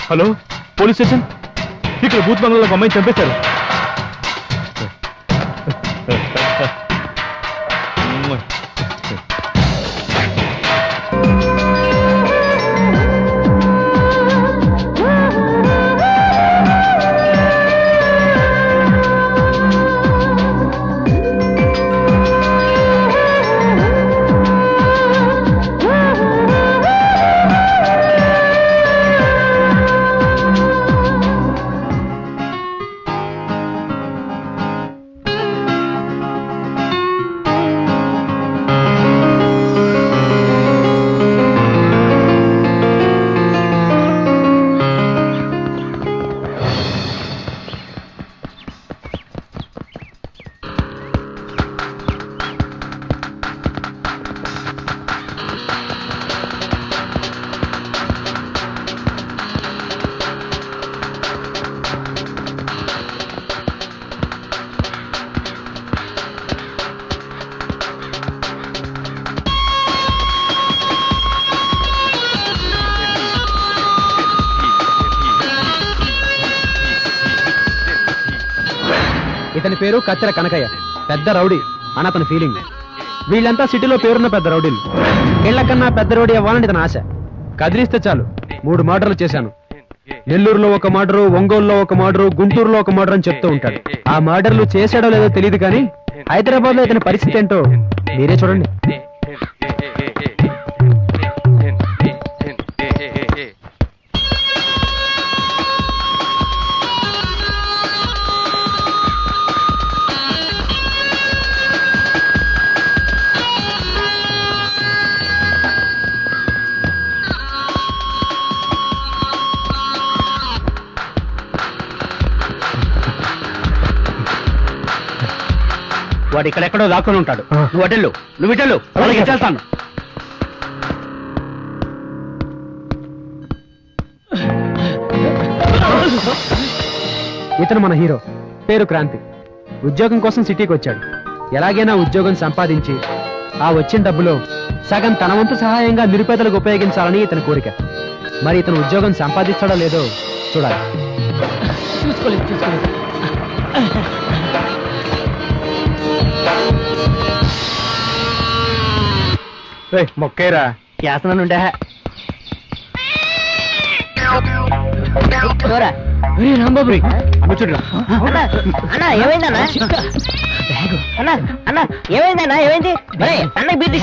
Hello police station, ఇక్కడ booth బంగ్లాలో అమ్మాయిని చంపేశారు. ఇతని పేరు కత్తెర కనకయ్య, పెద్ద రౌడీ అని అతని ఫీలింగ్. వీళ్ళంతా సిటీలో పేరున్న పెద్ద రౌడీలు. వీళ్ళకన్నా పెద్ద రౌడీ అవ్వాలని ఇతని ఆశ. కదిలిస్తే చాలు 3 మర్డర్లు చేశాను. నెల్లూరులో ఒక మర్డరు, ఒంగోలులో ఒక మర్డరు, గుంటూరులో ఒక మర్డర్ అని చెప్తూ ఉంటాడు. ఆ మర్డర్లు చేసాడో లేదో తెలియదు, కానీ హైదరాబాద్ లో ఇతని పరిస్థితి ఏంటో మీరే చూడండి. వాడు ఇక్కడెక్కడో దాక్కుని ఉంటాడు. నువ్వు అటెళ్ళు, నువ్వు ఇటెళ్ళు, వాళ్ళకి ఇచ్చేస్తాను. ఇతను మన హీరో, పేరు క్రాంతి. ఉద్యోగం కోసం సిటీకి వచ్చాడు. ఎలాగైనా ఉద్యోగం సంపాదించి ఆ వచ్చిన డబ్బులో సగం తన వంతు సహాయంగా నిరుపేదలకు ఉపయోగించాలని ఇతని కోరిక. మరి ఇతను ఉద్యోగం సంపాదిస్తాడో లేదో చూడాలి. చూసుకోలేదు. మొక్కేరా చేస్తున్నానుండే. రాంబాబు అన్నా ఏమైందన్నా? అన్నా అన్నా ఏమైందన్నా? ఏమైంది? అన్నకి బీట్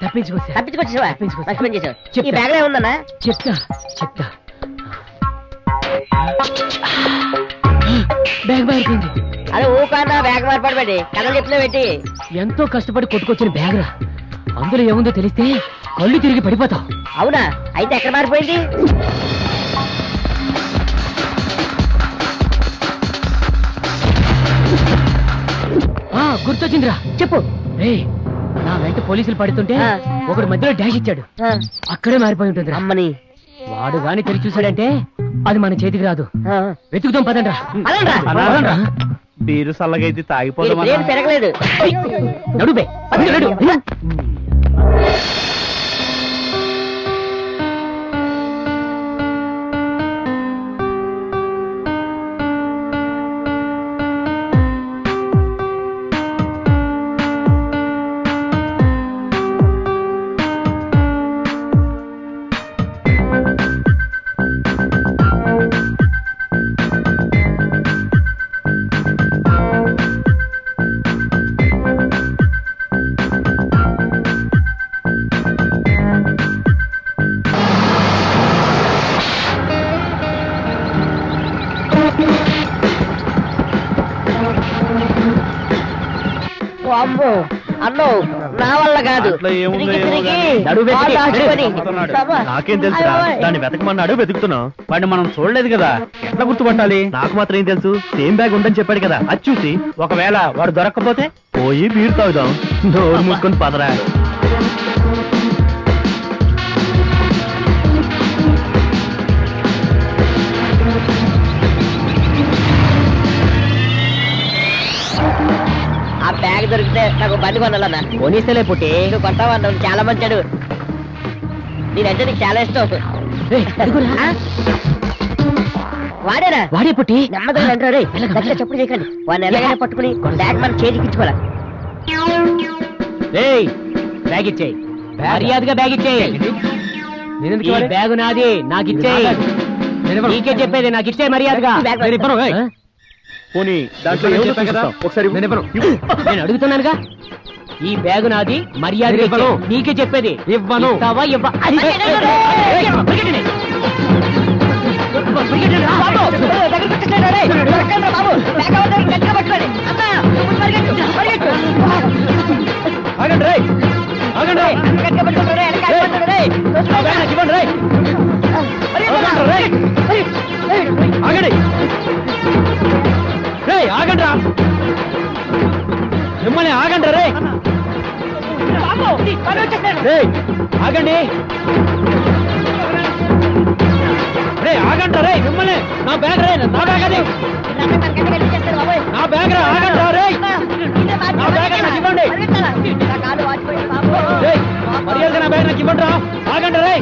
తప్పించుకొచ్చేసావా? మంచి పని చేసావు. ఈ బ్యాగ్ ఏముందన్నా? చెప్తా. బ్యాగ్ మారిపోయింది. అరే ఊకన్నా బ్యాగ్ మార్పాడు కథలు చెప్తున్నా పెట్టి. ఎంతో కష్టపడి కొట్టుకొచ్చిన బ్యాగ్ రా. అందులో ఏముందో తెలిస్తే కళ్ళు తిరిగి పడిపోతావు. అవునా? అయితే ఎక్కడ మారిపోయింది? గుర్తొచ్చిందిరా, చెప్పు. నా వెంట పోలీసులు పడుతుంటే ఒకడు మధ్యలో డాష్ ఇచ్చాడు. అక్కడే మారిపోయి ఉంటుంది. అమ్మని వాడు గాని తెలిసి చూసాడంటే అది మన చేతికి రాదు. వెతుకుతాం, పదండ్రా. బీరు సల్లగైతే తాగిపోతాం. పెరగలేదు. నడుబే నడు. అమ్మో అన్నో, నా వల్ల కాదు. నాకేం తెలుసు? దాన్ని వెతకమన్నాడు, వెతుకుతున్నావు. వాడిని మనం చూడలేదు కదా, ఎట్లా గుర్తుపట్టాలి? నాకు మాత్రం ఏం తెలుసు? సేమ్ బ్యాగ్ ఉందని చెప్పాడు కదా, అది చూసి ఒకవేళ వాడు దొరక్కపోతే పోయి బీరు తాగుదాం. నోరు మూసుకొని పదరా. ఆ బ్యాగ్ దొరికితే నాకు బండి కొనాలన్నా. పోనీస్తేలే పుట్టి. నువ్వు కొంటావా? చాలా మంచాడు. నేనంటే నీకు చాలా ఇష్టం ఆ? వాడేరా వాడే పుట్టి నెమ్మదిగా అంటారు రే దగ్గర చెప్పుడు చేయకండి వాడిని ఎలాగైనా పట్టుకుని బ్యాగ్ మన చేజిక్కించుకోవాలా బ్యాగ్ ఇచ్చేయి మర్యాదగా బ్యాగ్ ఇచ్చేయి ఈ బ్యాగు నాది నాకు ఇచ్చేయి నీకే చెప్పేది నాకు ఇచ్చే మర్యాదగా నేను ఇవ్వను, ఏయ్. పోనీ దాంట్లో నేను ఏముందో చెప్పాను కదా, చూపిస్తాం. ఒకసారి నేను ఇవ్వను. నేను అడుగుతున్నానుగా ఈ బ్యాగు నాది మర్యాదగా నేను ఇవ్వను. ఇచ్చేయి. నీకే చెప్పేది ఇవ్వను. ఇస్తావా? ఆగండి రేయ్. ఆగండి రేయ్. నా బ్యాగ్ నాకు ఇవ్వండి రేయ్. ఆగండి రేయ్, ఆగండి రా. మిమ్మల్ని ఆగండి రే. రేయ్, ఆగండి రే, ఆగండి రే మిమ్మల్ని. నా బ్యాగ్ రే, నా బ్యాగ్ అది, నా బ్యాగ్ రా. ఆగండి రా రే. నా బ్యాగ్ నాకు ఇవ్వండి రేయ్. మర్యాదగా నా బ్యాగ్ నాకు ఇవ్వండి రా. ఆగండి రే.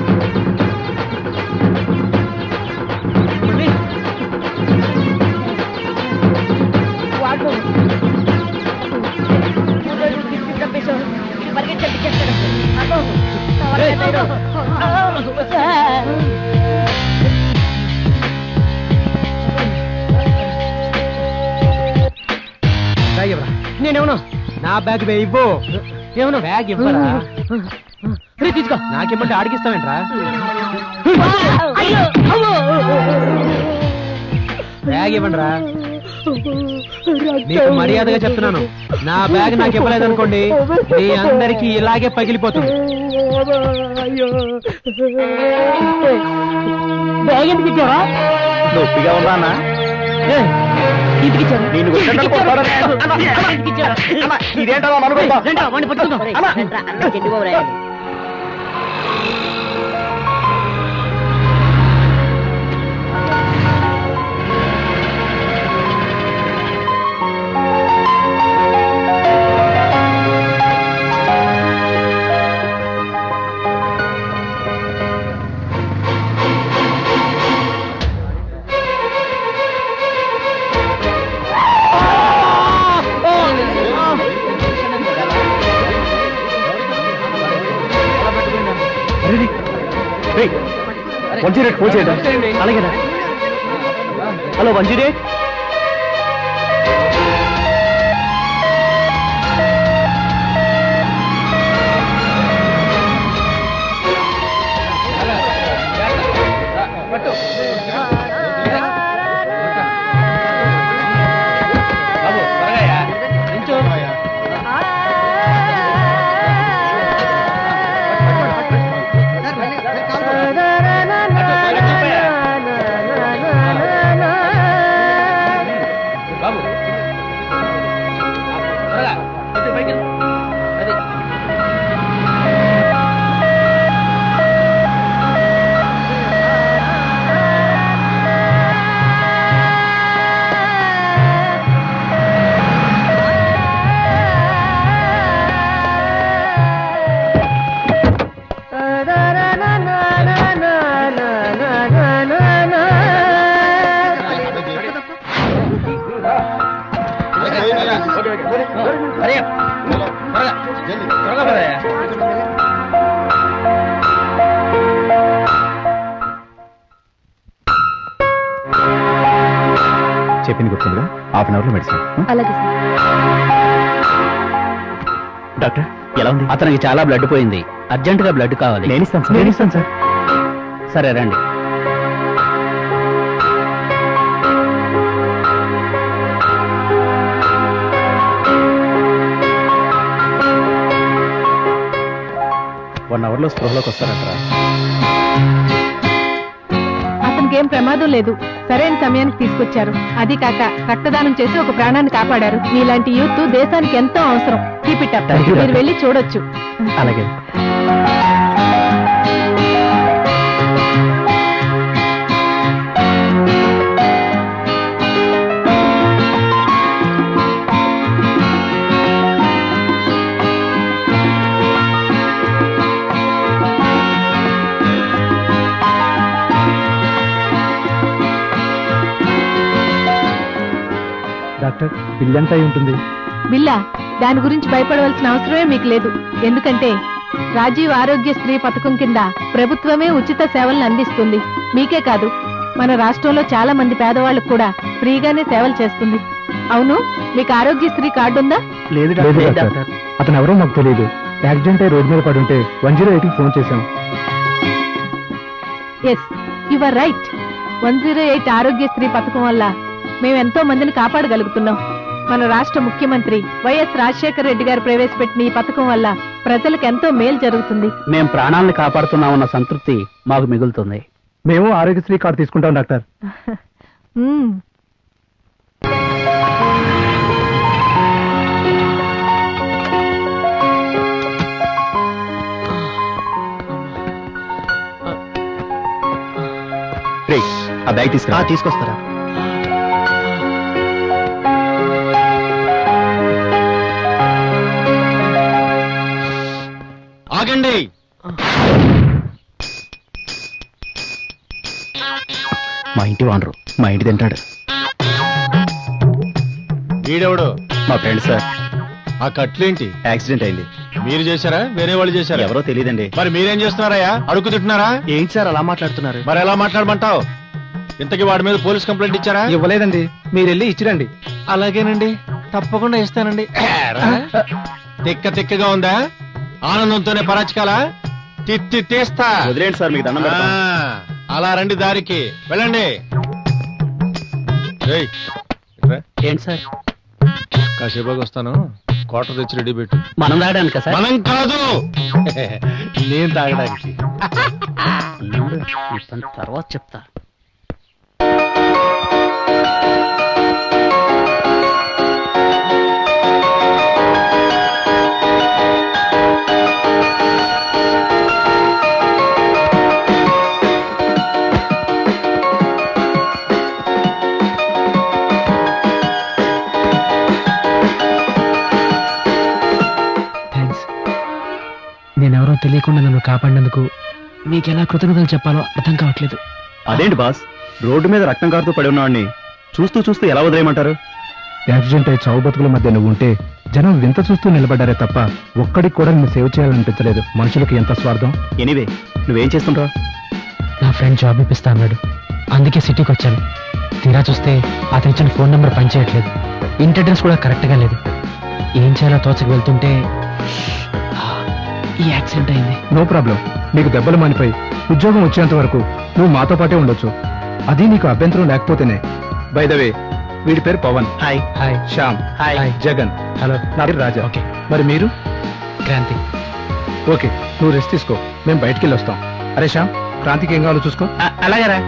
నేనేమను నా బ్యాగ్ ఇవ్వు. ఏమను బ్యాగ్ ఇవ్వరా? తీసుకో. నాకేమంటే ఆడికిస్తావేంట్రా? బ్యాగ్ ఇవ్వండి రా. నీకు మర్యాదగా చెప్తున్నాను, నా బ్యాగ్ నాకు ఇవ్వలేదనుకోండి మీ అందరికి ఇలాగే పగిలిపోతుంది. బ్యాగ్ ఎందుకు ఇచ్చావా? నొప్పిగా ఉందా అన్న? నేను ఇదేంటో అనుకుంటా. అన్న చెడ్డి బాబు రాయాలి మంచి ఫోన్ చేయడం. అలాగేనా? హలో మంచిదే. చెప్పింది గుర్తుందిగా? హాఫ్ అన్ అవర్ లో మెడిసిన్. అలాగే సార్. డాక్టర్ ఎలా ఉంది? అతనికి చాలా బ్లడ్ పోయింది, అర్జెంట్ గా బ్లడ్ కావాలి. నేను ఇస్తాను సార్. నేను ఇస్తాను సార్. సరే రండి. వన్ అవర్ లో స్పృహలోకి వస్తారంటారా? అతనికి ఏం ప్రమాదం లేదు, సరైన సమయానికి తీసుకొచ్చారు. అది కాక రక్తదానం చేసి ఒక ప్రాణాన్ని కాపాడారు. మీలాంటి యూత్ దేశానికి ఎంతో అవసరం. Keep it up. Thank you, మీరు doctor. వెళ్ళి చూడొచ్చు. అలాగే. బిల్ ఎంత అయి ఉంటుంది? బిల్లా దాని గురించి భయపడవలసిన అవసరమే మీకు లేదు. ఎందుకంటే రాజీవ్ ఆరోగ్య స్త్రీ పథకం కింద ప్రభుత్వమే ఉచిత సేవలను అందిస్తుంది. మీకే కాదు, మన రాష్ట్రంలో చాలా మంది పేదవాళ్ళకు కూడా ఫ్రీగానే సేవలు చేస్తుంది. అవును, మీకు ఆరోగ్యశ్రీ కార్డు ఉందా? లేదు డాక్టర్. అతను ఎవరో మాకు తెలియదు. యాక్సిడెంట్ అయి రోడ్డు మీద పడి ఉంటే 108కి ఫోన్ చేశాం. Yes, you are right. 108 Aarogyasri పథకం వల్ల మేము ఎంతో మందిని కాపాడగలుగుతున్నాం. మన రాష్ట్ర ముఖ్యమంత్రి వైఎస్ రాజశేఖర రెడ్డి గారు ప్రవేశపెట్టిన ఈ పథకం వల్ల ప్రజలకు ఎంతో మేలు జరుగుతుంది. మేం ప్రాణాలను కాపాడుతున్నామన్న సంతృప్తి మాకు మిగులుతుంది. మేము ఆరోగ్యశ్రీ కార్డు తీసుకుంటాం డాక్టర్. మ్మ్. ఆ బ్యాగ్ తీసుకొస్తారా? ఆగండి. మా ఇంటి వానరు మా ఇంటి తింటాడు. వీడెవడు? మా ఫ్రెండ్ సార్. ఆ కట్లేంటి? యాక్సిడెంట్ అయింది. మీరు చేశారా, వేరే వాళ్ళు చేశారా? ఎవరో తెలియదండి. మరి మీరేం చేస్తున్నారయ్యా? అడుగు తింటున్నారా? ఏంటి సార్ అలా మాట్లాడుతున్నారు? మరి ఎలా మాట్లాడమంటావు? ఇంతకీ వాడి మీద పోలీస్ కంప్లైంట్ ఇచ్చారా? ఇవ్వలేదండి, మీరు వెళ్ళి ఇచ్చిరండి. అలాగేనండి, తప్పకుండా ఇస్తానండి. తిక్క తిక్కగా ఉందా? ఆనందంతోనే పరాచకాల తీస్తా. వదిలేండి సార్, మీకు దండం పెడతాం. అలా రండి, దారికి వెళ్ళండి. ఏయ్, ఇట్రా. ఏంటి సార్? కాసేపు వస్తాను, క్వార్టర్ తెచ్చి రెడీ పెట్టు. మనం తాగడానికి సార్? మనం కాదు, నేను తాగడానికి. తర్వాత చెప్తా. నేనెవరో తెలియకుండా నన్ను కాపాడినందుకు మీకెలా కృతజ్ఞతలు చెప్పాలో అర్థం కావట్లేదు. అదేంటి బాస్, రోడ్డు మీద రక్తం కారుతూ పడి ఉన్నవాడిని చూస్తూ చూస్తూ ఎలా వదిలేయమంటారు? యాక్సిడెంట్ అయి చావు బతుకుల మధ్య నువ్వు ఉంటే జనం వింత చూస్తూ నిలబడ్డారే తప్ప ఒక్కడికి కూడా నిన్ను సేవ్ చేయాలనిపించలేదు. మనుషులకి ఎంత స్వార్థం. ఎనీవే, నువ్వేం చేస్తుంటావు? నా ఫ్రెండ్ జాబ్ ఇప్పిస్తా అన్నాడు, అందుకే సిటీకి వచ్చాను. తీరా చూస్తే అతను ఇచ్చిన ఫోన్ నెంబర్ పనిచేయట్లేదు, ఇంటి అడ్రస్ కూడా కరెక్ట్గా లేదు. ఏం చేయాలో తోచకు వెళ్తుంటే ఈ యాక్సిడెంట్ అయింది. నో ప్రాబ్లం, నీకు దెబ్బలు మానిపోయి ఉద్యోగం వచ్చేంత వరకు నువ్వు మాతో పాటే ఉండొచ్చు. అది నీకు అభ్యంతరం లేకపోతేనే. బై ద వే, వీడి పేరు Pavan. Hi. Hi. Shyam. Hi. Jagan. Hello. నా పేరు రాజా. ఓకే. మరి మీరు? క్రాంతి. ఓకే, నువ్వు రెస్ట్ తీసుకో, మేము బయటికి వెళ్ళి వస్తాం. అరే శ్యామ్, క్రాంతికి ఏం కావాలో చూసుకో. అలాగేరా.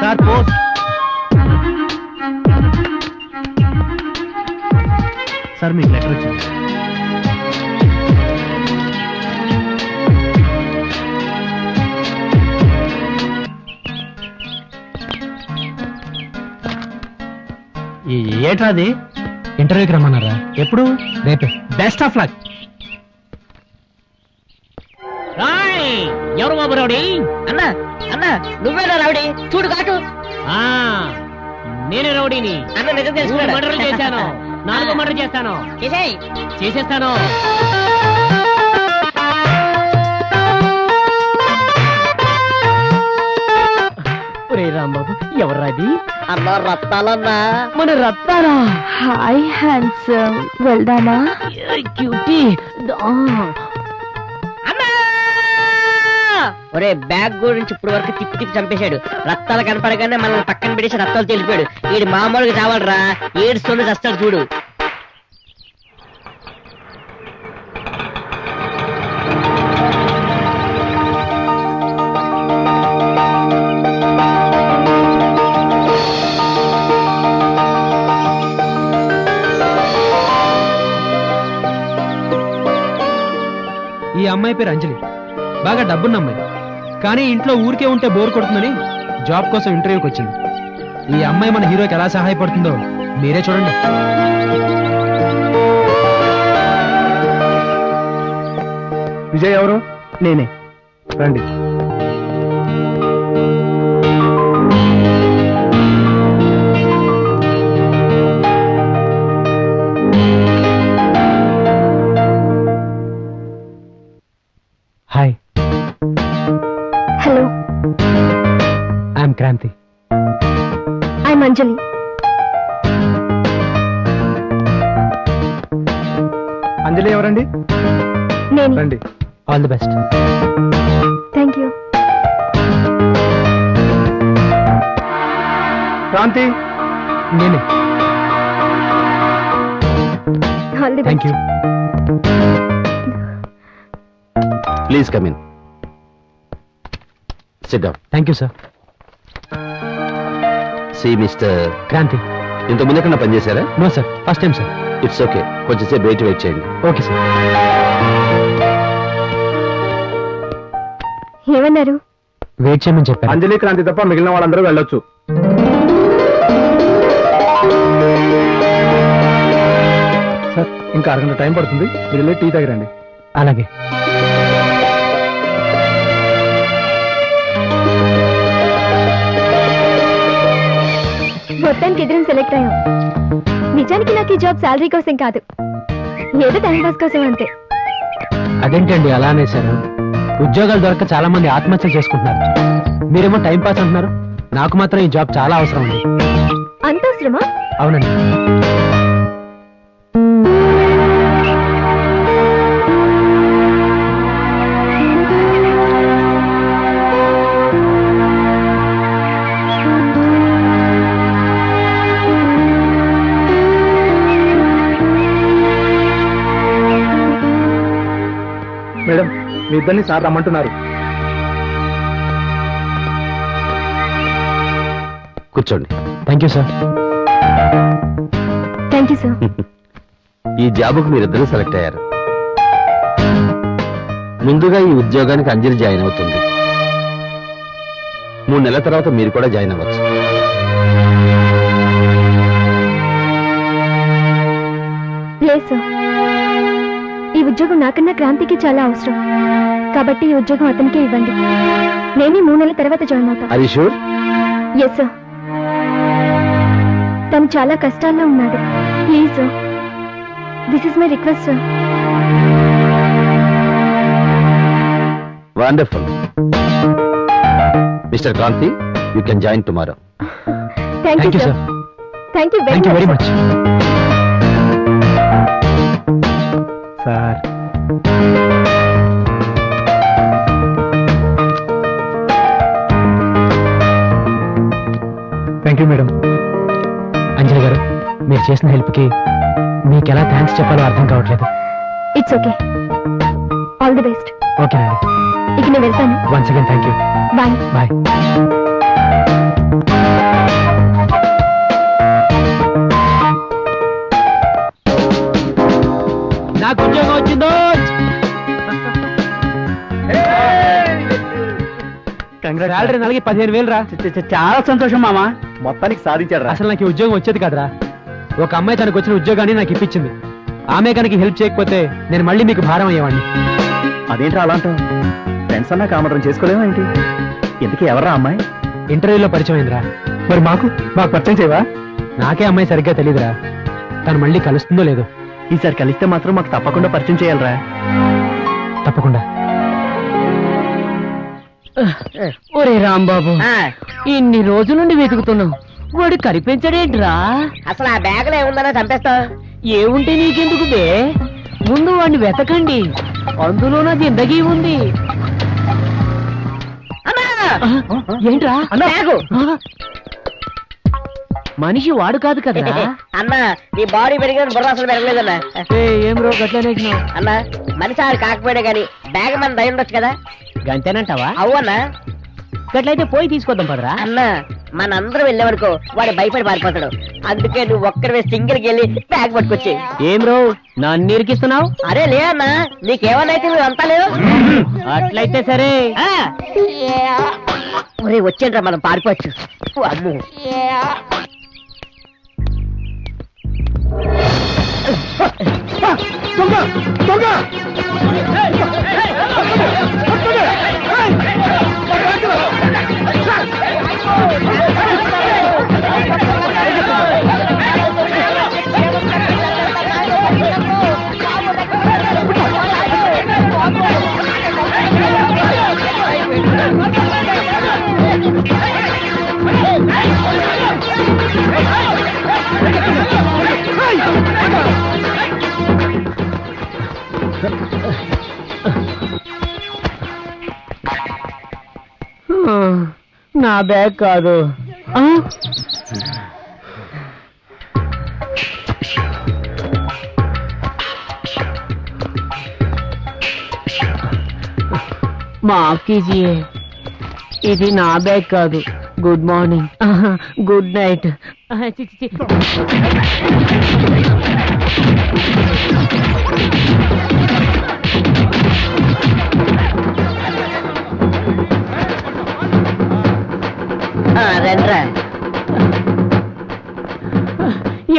Sir post. సార్ మీకు లెటర్ వచ్చింది. ఏట్రా అది? ఇంటర్వ్యూకి రమ్మన్నారా? ఎప్పుడు? రేపే. Best of luck. ఎవరు బాబు రౌడీ? అన్నా అన్నా నువ్వేనా రౌడీ? చూడు కాటు. ఆ, నేనే రౌడీని. అన్న నిజం 3 తెలుసుకున్నాడు. మర్డర్లు చేశాను, 4 మర్డర్ చేస్తాను, చేసేయ్. చేసేస్తాను. ఒరే రాంబాబు, ఎవర్రాది? అన్నా రత్తాలన్నా. మన రత్తారా? హాయ్ హ్యాండ్సమ్, వెళ్దామా? క్యూటీ. అన్నా! ఒరే బ్యాగ్ గురించి ఇప్పుడు వరకు తిప్పి చంపేశాడు. రత్తాలు కనపడగానే మనల్ని పక్కన పెడేసి రత్తాలు తెలిపాడు. వీడు మామూలుగా చావాలరా, ఏడుస్తుంది చస్తాడు చూడు. ఈ అమ్మాయి పేరు అంజలి, బాగా డబ్బున్న అమ్మాయి. కానీ ఇంట్లో ఊరికే ఉంటే బోర్ కొడుతుందని జాబ్ కోసం ఇంటర్వ్యూకి వచ్చింది. ఈ అమ్మాయి మన హీరోకి ఎలా సహాయపడుతుందో మీరే చూడండి. విజయ్ ఎవరు? నేనే. రండి. Hi, hello, I'm Kranthi. I'm Anjali. Anjali ఎవరండి? నేను. రండి. All the best. Thank you. Kranthi. నేనే. All the thank you. Please come in. Sit down. Thank you sir. See mister Kranthi. ఇంత ముందు ఎక్కడ పనిచేశారా? No sir, first time sir. It's okay, కొంచెంసేపు వెయిట్ చేయండి. Okay sir. ఏమన్నారు? వెయిట్ చేయమని చెప్పారు. అంజలి, క్రాంతి తప్ప మిగిలిన వాళ్ళందరూ వెళ్ళొచ్చు. సార్, ఇంకా అరగంట టైం పడుతుంది, మీరు వెళ్ళి టీ తాగిరండి. అలాగే. మొత్తానికి ఇద్దరం సెలెక్ట్ అయ్యాం. నిజానికి నాకు ఈ జాబ్ శాలరీ కోసం కాదు, ఏదో టైం పాస్ కోసం అంతే. అదేంటండి అలా అనేసారు? ఉద్యోగాలు దొరక్క చాలా మంది ఆత్మహత్యలు చేసుకుంటున్నారు. మీరేమో టైం పాస్ అంటున్నారు. నాకు మాత్రం ఈ జాబ్ చాలా అవసరం ఉంది. అంత అవసరమా? అవునండి. మేడం, మీ ఇద్దరిని సార్ రమ్మంటున్నారు. కూర్చోండి. Thank you sir. Thank you sir. ఈ జాబుకు మీరిద్దరూ సెలెక్ట్ అయ్యారు. ముందుగా ఈ ఉద్యోగానికి అంజలి జాయిన్ అవుతుంది. 3 నెలల తర్వాత మీరు కూడా జాయిన్ అవ్వచ్చు. లేదు సార్, ఈ ఉద్యోగం నాకన్నా క్రాంతికి చాలా అవసరం. కాబట్టి ఈ ఉద్యోగం అతనికే ఇవ్వండి. నేనే 3 నెలల తర్వాత జాయిన్ అవుతాను. Are you sure? Yes sir. తను చాలా కష్టాల్లో ఉన్నాడు. Please sir, this is my request sir. Wonderful. Mister Kranti, you can join tomorrow. Thank you thank you sir. Sir. Thank you thank you very very much. Much sir. Thank you madam. Anjali garu, మీరు చేసిన హెల్ప్కి మీకు ఎలా thanks చెప్పాలో అర్థం కావట్లేదు. It's okay. All the best. ఓకేనండి. ఇక నేను వెళ్తాను. Once again thank you. Bye. Bye. నాకు ఉద్యోగం వచ్చిందో. శాలరీ నెలకి 15,000 రా. చాలా సంతోషం మామా, మొత్తానికి సాధించాడు. అసలు నాకు ఈ ఉద్యోగం వచ్చేది కాదురా. ఒక అమ్మాయి తనకు వచ్చిన ఉద్యోగాన్ని నాకు ఇప్పించింది. ఆమె కనుక హెల్ప్ చేయకపోతే నేను మళ్ళీ మీకు భారం అయ్యేవాడిని. అదేంటో అలా అంటావు? ఫ్రెండ్స్ అన్నా కామరం చేసుకోలేమా ఏంటి? ఇంతకీ ఎవరా అమ్మాయి? ఇంటర్వ్యూలో పరిచయం అయిందిరా. మరి మాకు పరిచయం చేయవా? నాకే అమ్మాయి సరిగ్గా తెలియదురా. తను మళ్ళీ కలుస్తుందో లేదో. ఈసారి కలిస్తే మాత్రం మాకు తప్పకుండా పరిచయం చేయాలరా. తప్పకుండా. ఒరే రాంబాబు, ఆ, ఇన్ని రోజుల నుండి వెతుకుతున్నావు, వాడు కనిపించడేంట్రా? అసలు ఆ బ్యాగ్ లో ఏముందనో చంపేస్తావు. ఏముంటే నీకెందుకు బే? ముందు వాడిని వెతకండి, అందులో నా జిందగీ ఉంది. ఏంట్రా బ్యాగు. మనిషి వాడు కాదు కదరా. అన్నా నీ బాడీ పెరిగిన బుర్ర అసలు పెరగలేదన్నా. ఏం రో గట్లనే అన్నా మనిషి ఆడు కాకపోయినా గానీ బ్యాగ్ మన దయ ఉండొచ్చు కదా. గంతేనంటావా? అవునా? గట్లయితే పోయి తీసుకొద్దాం పదరా. అన్నా మనందరం వెళ్ళేవనుకో వాడు భయపడి పారిపోతాడు. అందుకే నువ్వు ఒక్కరివే సింగిల్ కి వెళ్ళి బ్యాగ్ పట్టుకొచ్చి. ఏం రో నన్ను ఇరికిస్తున్నావు? అరే లే అన్నా, నీకేమన్నైతే నువ్వు అంతా లేవు. అట్లయితే సరే. ఒరే వచ్చేంట్రా, మనం పారిపోవచ్చు. అమ్ము నా బ్యాగ్ కాదు. మాఫ్ కీజియే, ఇది నా బ్యాగ్ కాదు. Good morning, good night. రండ్రా.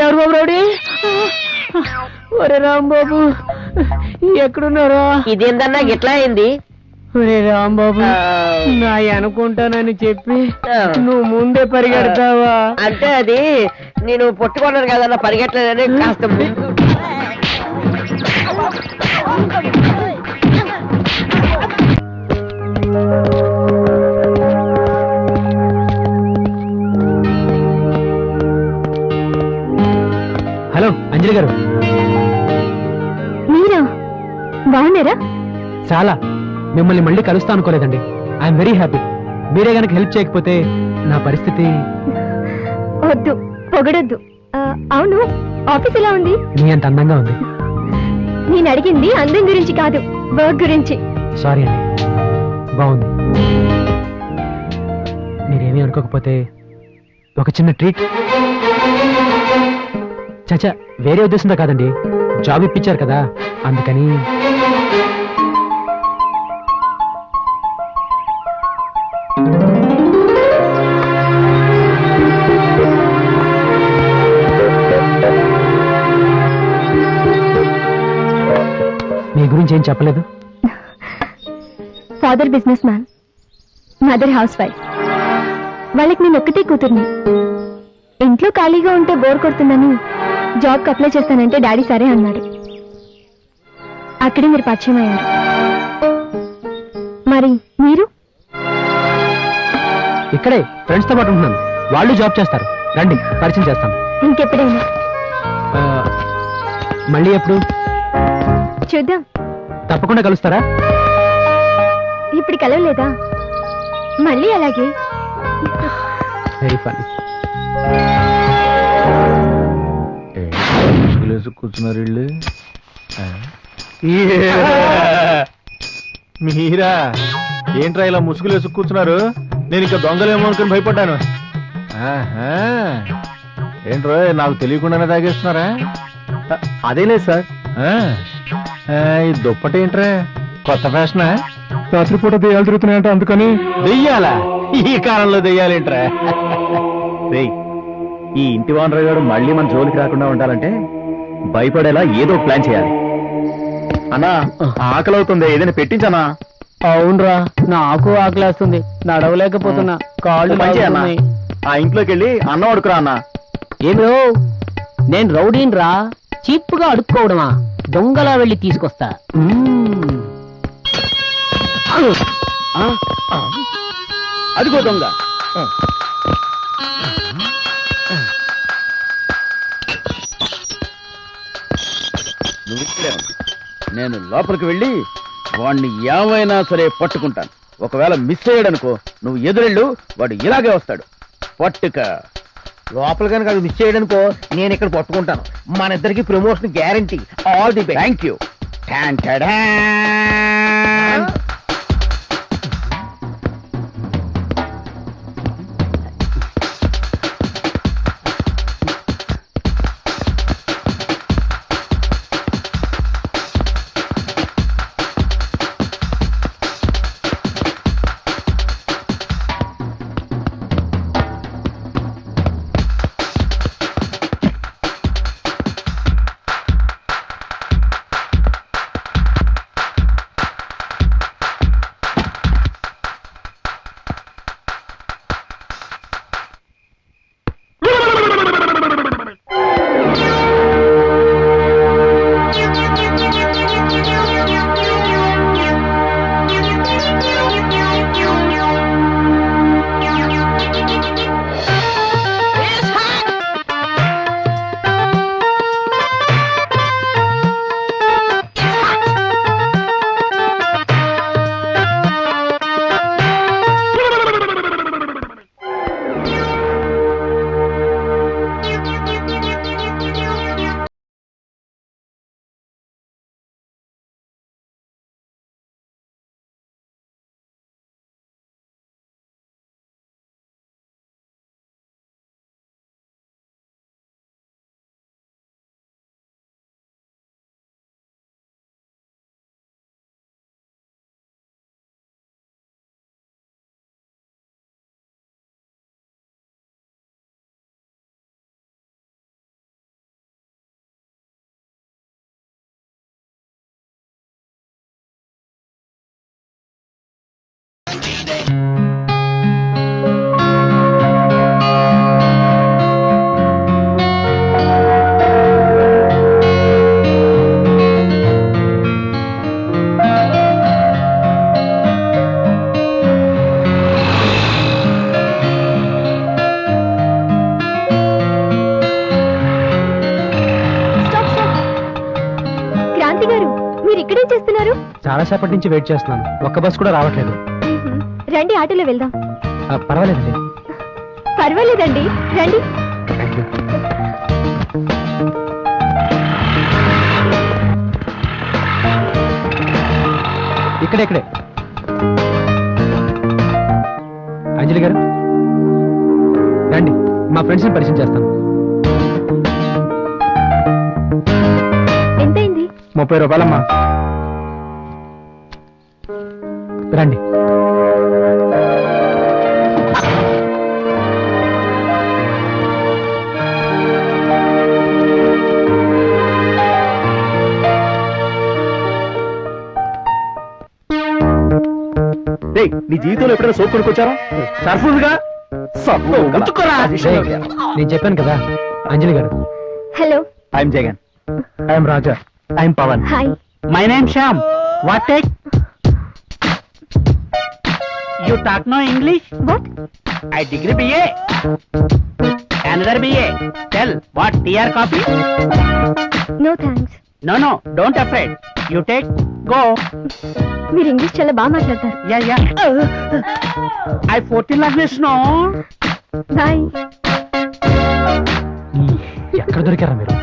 ఎవరు బాబు రౌడీ? ఒరే రాంబాబు ఎక్కడున్నారా? ఇదేందన్నా గిట్లా అయింది? ఒరే రాంబాబు, నా అనుకుంటానని చెప్పి నువ్వు ముందే పరిగెడతావా? అంటే అది నేను పొట్టుకున్నాను కదన్నా, పరిగెట్టలేదని కాస్త ముందు. హలో అంజలి గారు. మీరా? బాగున్నారా? చాలా. మిమ్మల్ని మళ్ళీ కలుస్తా అనుకోలేదండి. I'm very happy. మీరే గనక హెల్ప్ చేయకపోతే నా పరిస్థితి. వద్దు, పొగడొద్దు. అవును, ఆఫీస్ ఎలా ఉంది? మీ అంత అందంగా ఉంది. నేను అడిగింది అందం గురించి కాదు, వర్క్ గురించి. సారీ అండి. బాగుంది. మీరేమీ అనుకోకపోతే ఒక చిన్న ట్రీట్. చచ్చా, వేరే ఉద్దేశంతో కాదండి. జాబ్ ఇప్పించారు కదా అందుకని. మీ గురించి ఏం చెప్పలేదు? Father business man, mother house wife. వాళ్ళకి నేను ఒక్కటే కూతుర్ని. ఇంట్లో ఖాళీగా ఉంటే బోర్ కొడుతుందని జాబ్కి అప్లై చేస్తానంటే డాడీ సరే అన్నాడు. అక్కడే మీరు పరిచయం అయ్యారు. మరి మీరు? ఇక్కడే ఫ్రెండ్స్ తో పాటు ఉంటున్నాను. వాళ్ళు జాబ్ చేస్తారు. రండి పరిచయం చేస్తాను. ఇంకెప్పుడైనా మళ్ళీ ఎప్పుడు? చూద్దాం. తప్పకుండా కలుస్తారా? ఇప్పుడు కలవలేదా? మళ్ళీ అలాగే. Very fun. కూర్చున్నారు వీళ్ళు. మీరా ఏంట్రా ఇలా ముసుగులు వేసుకు కూర్చున్నారు? నేను ఇంకా దొంగలేమో అనుకుని భయపడ్డాను. ఏంట్రో నాకు తెలియకుండానే తాగేస్తున్నారా? అదేలేదు సార్. ఈ దుప్పటి ఏంట్రా, కొత్త ఫ్యాషనా? రాత్రిపూట దెయ్యాలు తిరుగుతున్నాయంట, అందుకని. దెయ్యాలా? ఈ కాలంలో దెయ్యాలేంట్రా? ఈ ఇంటి ఓనర్ గారు మళ్ళీ మన జోలికి రాకుండా ఉండాలంటే భయపడేలా ఏదో ప్లాన్ చేయాలి. అన్నా ఆకలి అవుతుంది, ఏదైనా పెట్టించనా? అవునరా, నాకు ఆకలేస్తుంది, నడవలేకపోతున్నా, కాళ్ళు మంచి అన్న లాగుతున్నాయి. ఆ ఇంట్లోకి వెళ్ళి అన్నం అడుకురా అన్న. ఏమిరో, నేను రౌడీని రా, చీప్గా అడుక్కోవడమా? దొంగలా వెళ్ళి తీసుకొస్తా. అదిగో దొంగ. నువ్వు ఇక్కడే ఉండు. నేను లోపలికి వెళ్ళి వాడిని ఏమైనా సరే పట్టుకుంటాను. ఒకవేళ మిస్ అయ్యాడనుకో, నువ్వు ఎదురెళ్ళు, వాడు ఇలాగే వస్తాడు. పట్టుక లోపల కనుక అది మిస్ చేయడానికో నేను ఇక్కడ పట్టుకుంటాను. మన ఇద్దరికి promotion guarantee. All the best. Thank you. చాలా సేపటి నుంచి వెయిట్ చేస్తున్నాను, ఒక్క బస్ కూడా రావట్లేదు. రండి, ఆటోలో వెళ్దాం. పర్వాలేదండి. పర్వాలేదండి, రండి. Thank you. ఇక్కడే అంజలి గారు రండి, మా ఫ్రెండ్స్ని పరిచయం చేస్తాను. ఎంతైంది? 30 రూపాయలమ్మా. రండి. నీ జీవితంలో ఎప్పుడైనా సోప్ కొనుక్కొచ్చారా? సర్ఫుల్గా నేను చెప్పాను కదా, అంజలి గారు. Hello, I'm Jagan. I'm Raja. I'm Pavan. Hi. My name Shyam. What take you talk no English? What? I degree BA. Another BA. Tell what tea or coffee? No thanks. No, don't afraid. You take, go. మీరు English చాలా బాగా మాట్లాడతారు. Yeah. I 14 language no. Boy. ఎక్కడ దొరికారా మీరు?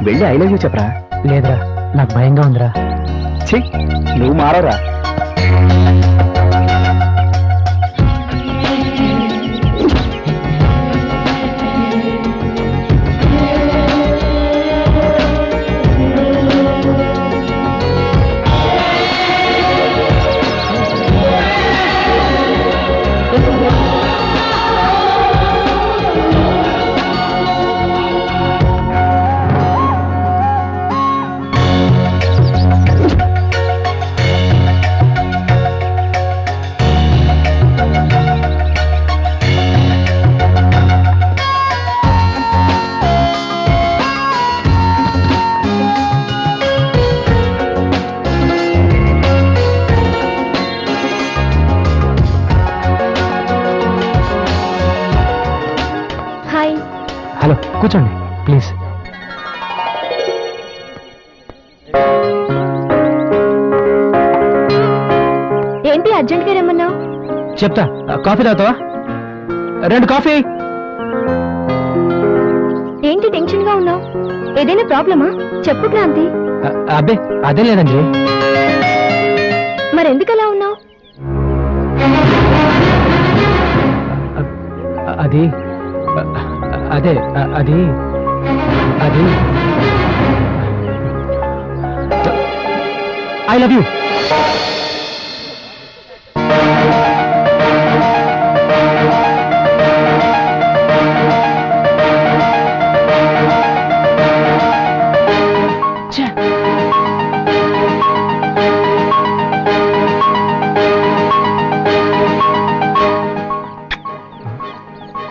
వెళ్ళి I love you చెప్పరా. లేదురా నాకు భయంగా ఉందిరా. ఛీ, నువ్వు మారరా. హలో కూర్చోండి ప్లీజ్. ఏంటి అర్జెంట్ గా రమ్మన్నావు? చెప్తా. కాఫీ తాగుతావా? 2 కాఫీ. ఏంటి టెన్షన్ గా ఉన్నావు? ఏదైనా ప్రాబ్లమా? చెప్పు క్రాంతి. అబ్బే అదే లేదండి. మరెందుకలా ఉన్నావు? అది అదే అది అది I love you.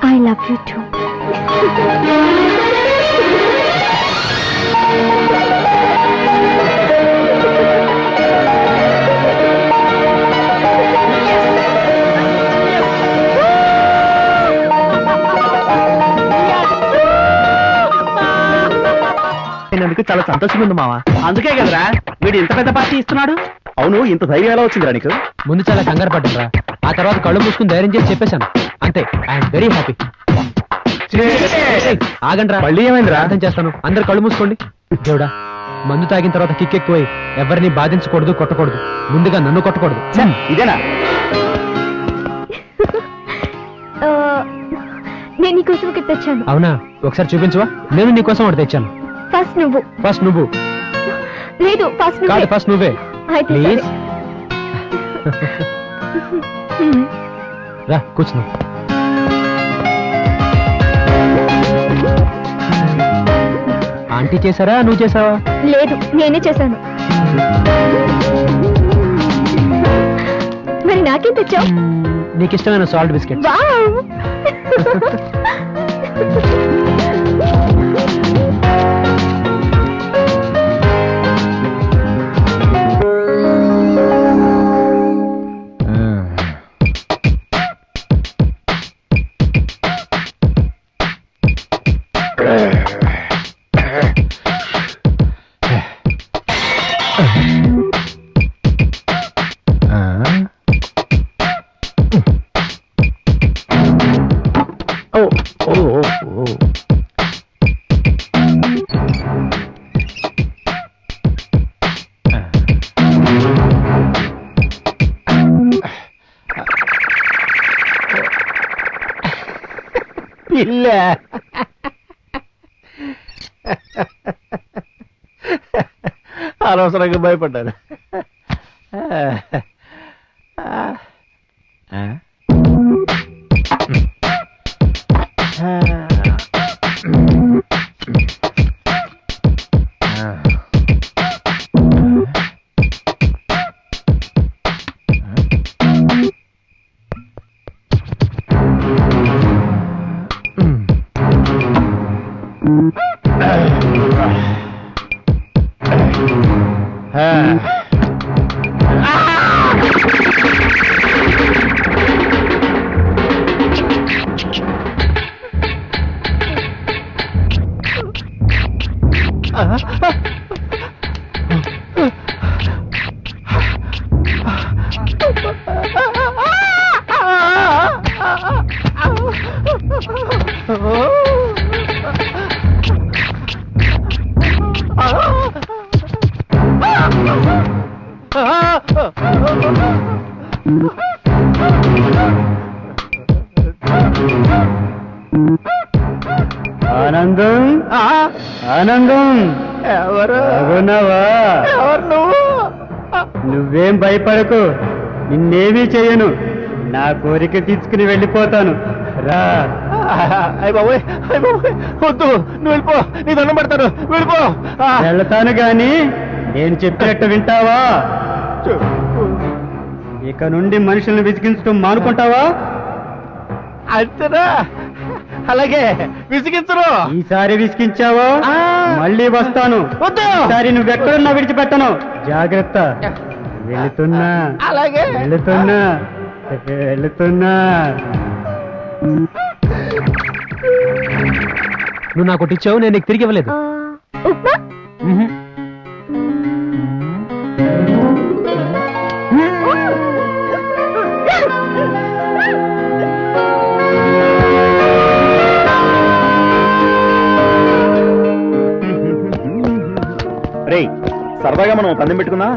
I love you too. చాలా సంతోషంగా ఉంది మావా. అందుకే కదరా వీడు ఇంత పెద్ద పార్టీ ఇస్తున్నాడు. అవును, ఇంత ధైర్యం ఎలా వచ్చిందిరా నీకు? ముందు చాలా కంగారు పడ్డారా, ఆ తర్వాత కళ్ళు మూసుకుని ధైర్యం చేసి చెప్పేశాను అంతే. I'm very happy. ఆగండ్రా, మళ్ళీ ఏమైందిరా? అర్థం చేస్తాను. అందరు కళ్ళు మూసుకోండి. దేవుడా, మందు తాగిన తర్వాత కిక్ ఎక్కువై ఎవరిని బాధించకూడదు, కొట్టకూడదు. ముందుగా నన్ను కొట్టకూడదు. ఇదేనా? నేను నీకోసం ఒకటి తెచ్చాను. అవునా, ఒకసారి చూపించవా? నేను నీకోసం ఒకటి తెచ్చాను. ఫస్ట్ నువ్వు. ఫస్ట్ నువ్వు. లేదు, ఫస్ట్ కాదు, నువ్వు. ఫస్ట్ నువ్వే. అయితే ప్లీజ్ సరే. రా కూర్చున్నా. ఆంటీ చేశారా, నువ్వు చేసావా? లేదు, నేనే చేశాను. మరి నాకేం తెచ్చావు? నీకు ఇష్టమైన సాల్ట్ బిస్కెట్. వావ్. పిల్ల అనవసరంగా భయపడ్డాను. ఆనందం ఆనందం ఎవరు బాగున్నావా? ఎవరు నువ్వు? నువ్వేం భయపడకు, నిన్నేమీ చెయ్యను. నా కోరిక తీసుకుని వెళ్ళిపోతాను. రా. అయ్య బాబోయ్, అయ్య బాబోయ్, వద్దు, నువ్వు వెళ్ళిపో, నీ దండం పెడతాను, వెళ్ళిపో. వెళ్తాను గాని నేను చెప్పినట్టు వింటావా? ఇక నుండి మనుషుల్ని విసిగించడం మానుకుంటావా? అంతేనా? అలాగే, విసిగించరు. ఈసారి విసిగించావా మళ్ళీ వస్తాను. వద్దు. ఈసారి నువ్వెక్కడున్నా విడిచిపెట్టను. జాగ్రత్త. వెళుతున్నా, అలాగే. వెళుతున్నా, వెళుతున్నా. నువ్వు నాకు ఒకటి ఇచ్చావు, నేను నీకు తిరిగి ఇవ్వలేదు. ఉప్మా మ్హూ. రేయ్, సరదాగా మనం పందెం పెట్టుకుందా?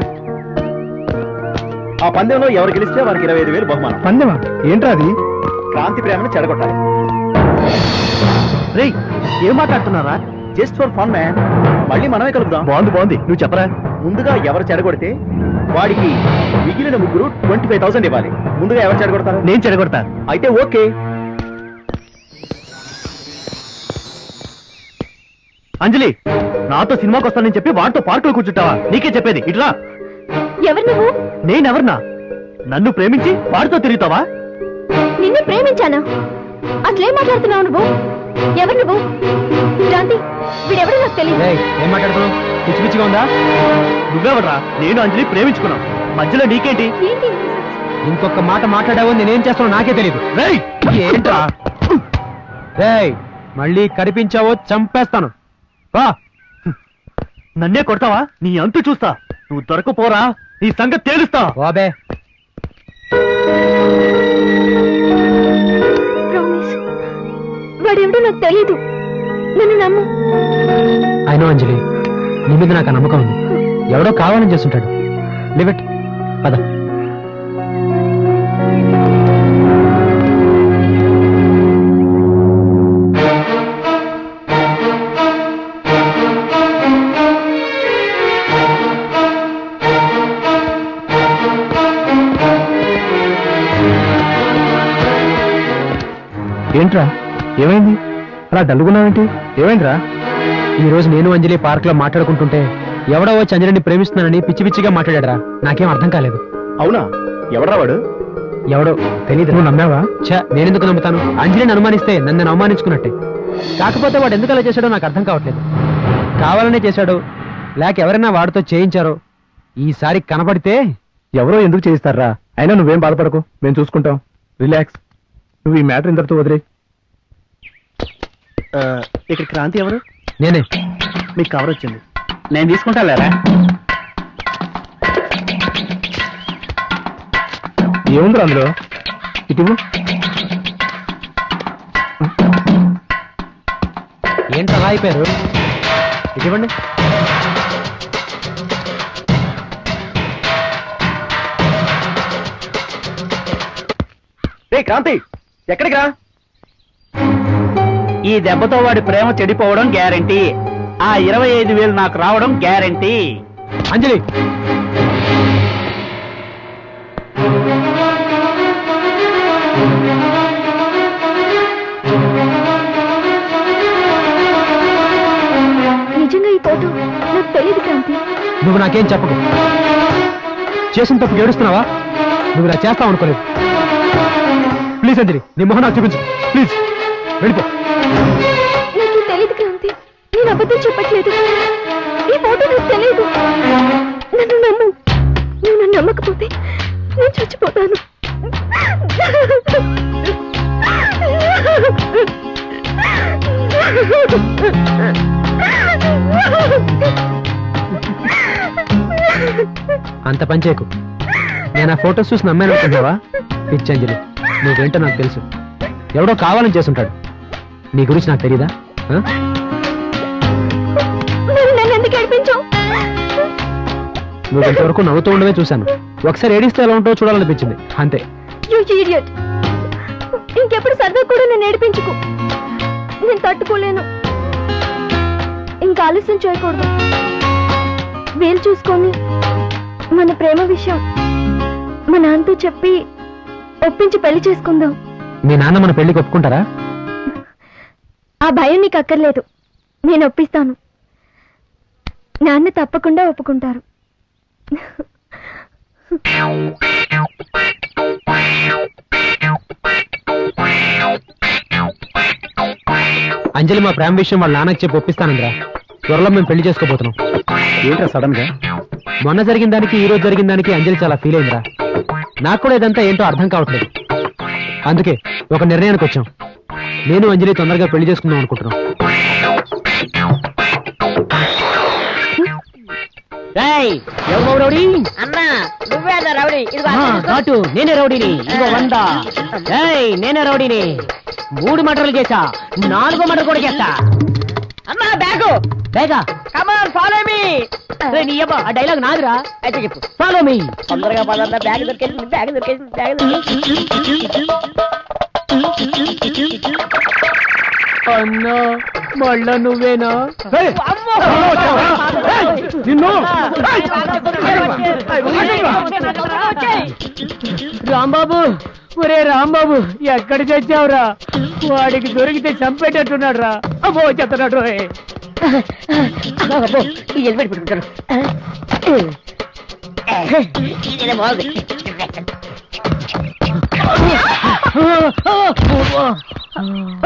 ఆ పందెంలో ఎవరు గెలిస్తే వారికి 25,000 బహుమానం. పందెమా? ఏంట్రా అది? క్రాంతి ప్రేమను చెడగొట్టాలి. రేయ్, ఏం మాట్లాడుతున్నారా? Just for fun man. మళ్ళీ మనమే కలుద్దాం. బాగుంది బాగుంది, నువ్వు చెప్పరా. ముందుగా ఎవరు చెడగొడితే వాడికి మిగిలిన ముగ్గురు 25,000 ఇవ్వాలి. ముందుగా ఎవరు చెడగొడతారు? నేను చెడగొడతా. అయితే ఓకే. అంజలి, నాతో సినిమాకి వస్తానని చెప్పి వాడితో పార్కులో కూర్చుంటావా? నీకే చెప్పేది, ఇట్లా. ఎవరు నువ్వు? నేనెవర్నా? నన్ను ప్రేమించి వాడితో తిరుగుతావా? నిన్ను ప్రేమించానా? అసలేం మాట్లాడుతున్నావు నువ్వు? ఎవరు నువ్వు? శాంతి, వీడెవరో నాకు తెలియదు. ఏయ్, ఏం మాట్లాడుతున్నావు? పిచ్చి పిచ్చిగా ఉందా? నువ్వెవర్రా? నేను అంజలి ప్రేమించుకున్నాం, మధ్యలో నీకేంటి? ఏంటి? ఇంకొక మాట మాట్లాడావో నేనేం చేస్తానో నాకే తెలియదు. రేయ్, ఏంట్రా? రేయ్, మళ్ళీ కనిపించావో చంపేస్తాను. వా. నన్నే కొడతావా? నీ అంతు చూస్తా. నువ్వు దొరకపోరా, నీ సంగతి తేలుస్తా. బాబే, ప్రామిస్, వాడెవడో నాకు తెలీదు. నన్ను నమ్ము. అయినో అంజలి, నీ మీద నాకు ఆ నమ్మకం ఉంది. ఎవడో కావాలని చేస్తుంటాడు. Live it. పద. ఏంట్రా, ఏమైంది? అలా డల్లుగున్నావేంటి? ఏమైందిరా? ఈ రోజు నేను అంజలి పార్క్ లో మాట్లాడుకుంటుంటే ఎవడో వచ్చి అంజలిని ప్రేమిస్తున్నానని పిచ్చి పిచ్చిగా మాట్లాడారా? నాకేం అర్థం కాలేదు. అవునా? ఎవడ్రా వాడు? ఎవడో తెలీదు. నువ్వు నమ్మావా? నేనెందుకు నమ్ముతాను? అంజలిని అనుమానిస్తే నన్ను అవమానించుకున్నట్టే. కాకపోతే వాడు ఎందుకు అలా చేశాడో నాకు అర్థం కావట్లేదు. కావాలనే చేశాడు, లేక ఎవరైనా వాడితో చేయించారో. ఈసారి కనపడితే ఎవరో ఎందుకు చేయిస్తారా? అయినా నువ్వేం బాధపడకు, మేము చూసుకుంటాం. రిలాక్స్. నువ్వు ఈ మ్యాటర్ ఇంతటితో వదిలే. ఇక్కడ క్రాంతి ఎవరు? నేనే. మీకు కవర్ వచ్చింది, నేను తీసుకుంటా లేరా? ఏముందిరా అందులో? ఇటు ఏంటి అలా అయిపోయారు? ఇటువంటి రే క్రాంతి, ఎక్కడికి రా? ఈ దెబ్బతో వాడి ప్రేమ చెడిపోవడం గ్యారంటీ. ఆ 25,000 నాకు రావడం గ్యారంటీ. అంజలి, నిజంగా ఈ ఫోటో నాకు తెలియదు క్రాంతి. నువ్వు నాకేం చెప్పకు. చేసిన తప్పు ఏడుస్తున్నావా? నువ్వు ఇలా చేస్తావు అనుకోలేదు. ప్లీజ్ అంజలి, నీ మొహం నాకు చూపించు. ప్లీజ్ వెళ్ళిపో. నాకు తెలియదు క్రాంతి, నేను అబద్ధం చెప్పట్లేదు. ఈ ఫోటో నాకు తెలియదు. నన్ను నమ్ము. నువ్వు నన్ను నమ్మకపోతే నేను చచ్చిపోతాను. అంత పని చేయకు. నేను ఆ ఫోటోస్ చూసి నమ్మాను అనుకుంటున్నావా? పిచ్చి అంజలి, నువ్వేంటో నాకు తెలుసు. ఎవడో కావాలని చేస్తుంటాడు. నీ గురించి నాకు తెలీదా? నన్ను ఎందుకు ఏడిపించావు? నువ్వు ఇంతవరకు నవ్వుతూ ఉండమే చూశాను. ఒకసారి ఏడిస్తే ఎలా ఉంటుందో చూడాలనిపించింది అంతే. You idiot. ఇంకెప్పుడు సరదా కూడా నేను ఏడిపించుకు. నేను తట్టుకోలేను. ఇంకా ఆలస్యం చేయకూడదు. వీలు చూసుకొని మన ప్రేమ విషయం మా నాన్నతో చెప్పి ఒప్పించి పెళ్లి చేసుకుందాం. మీ నాన్న మన పెళ్లికి ఒప్పుకుంటారా? ఆ భయం నీకు అక్కర్లేదు. నేను ఒప్పిస్తాను. నాన్న తప్పకుండా ఒప్పుకుంటారు. అంజలి మా ప్రేమ విషయం వాళ్ళ నాన్నకి చెప్పి ఒప్పిస్తానందిరా. త్వరలో మేము పెళ్లి చేసుకోబోతున్నాం. ఏంట్రా సడన్ గా? మొన్న జరిగిన దానికి ఈ రోజు జరిగిన దానికి అంజలి చాలా ఫీల్ అయిందిరా. నాకు కూడా ఇదంతా ఏంటో అర్థం కావట్లేదు. అందుకే ఒక నిర్ణయానికి వచ్చాం. నేను అంజలి తొందరగా పెళ్లి చేసుకుందాం అనుకుంటున్నాం. అన్నా నువ్వే అన్న రౌడీ. కాటు నేనే రౌడీని. ఇదిగో 100. నేనే రౌడీని. 3 మర్డర్లు చేశా. 4వ మర్డర్ కూడా చేస్తా. అన్నా బ్యాగు బేగా కమాన్ ఫాలో మీ. నీ అబ్బా ఆ డైలాగ్ నాదిరా. అయితే చెప్పు. Follow me. తొందరగా పదన్నా. బ్యాగ్ దొరికేసింది. బ్యాగ్ దొరికేసింది. బ్యాగ్ అన్నా మళ్ళా నువ్వేనా? రాంబాబు, ఒరే రాంబాబు, ఎక్కడ చచ్చావురా? వాడికి దొరికితే చంపేటట్టున్నాడు రా. అబ్బో చెప్తున్నాడు. ఈ ఎలిపెట్టి పెట్టుకుంటారు. ఇదే బాగుంది.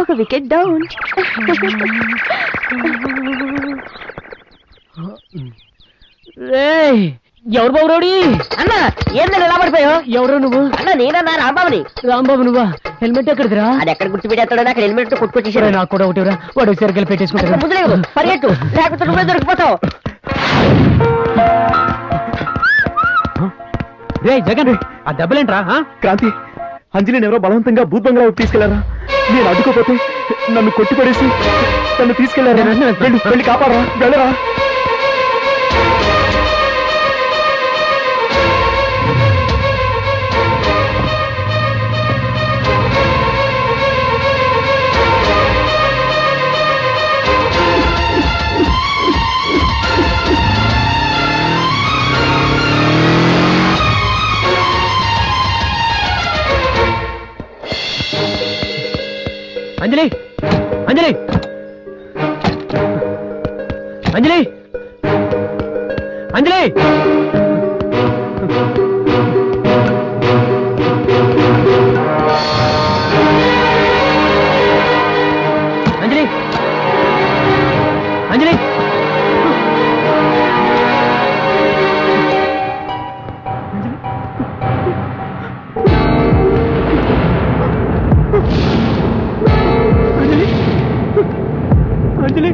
ఒక వికెట్ డౌన్. ఎవరు బాబు రౌడీ? అన్నా ఏందని ఎలా పడిపోయావు? ఎవరు నువ్వు? అన్నా నేనన్నా రాంబాబుని. రాంబాబు నువ్వా? హెల్మెట్ ఎక్కడిదిరా? అది ఎక్కడ గుర్తు పెట్టేస్తాడో అక్కడ హెల్మెట్ కొట్టుకొచ్చేసాడు. నాకు కూడా ఒకటిరా. వాడు సరిగ్గా పెట్టేసుకుంటాడు. ముందులేదు పరిగెట్టు, లేకపోతే నువ్వే దొరికిపోతావు. రే జగన్, ఆ దెబ్బలేంట్రా? క్రాంతి, అంజలిని ఎవరో బలవంతంగా భూత్ బంగ్లా తీసుకెళ్లారా? నేను అడ్డుకోపోతే నన్ను కొట్టి పడేసి నన్ను తీసుకెళ్లారా? వెళ్ళి కాపాడరా, వెళ్ళరా. అంజలి, అంజలి, అంజలి, అంజలి. అంజలి, అంజలి. అంజలి,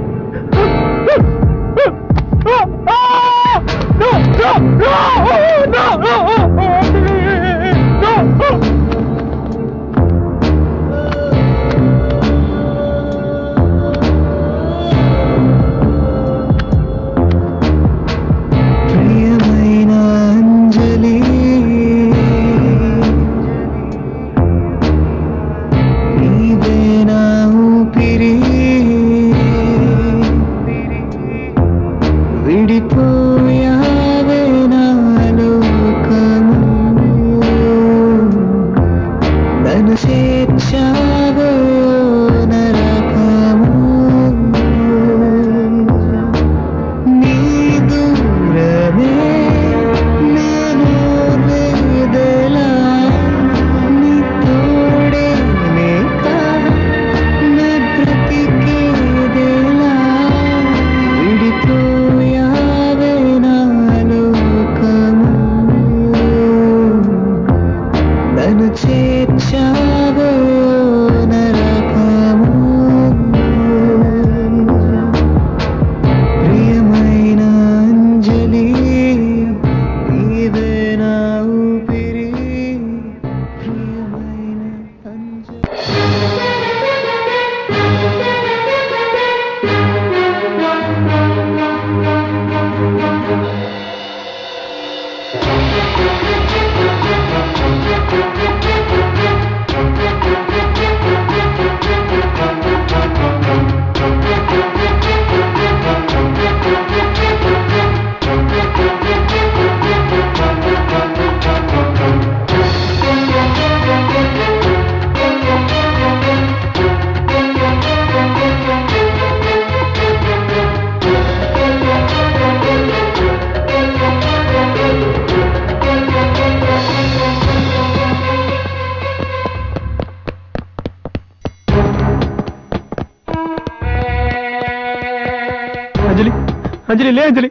అంజలి లే అంజలి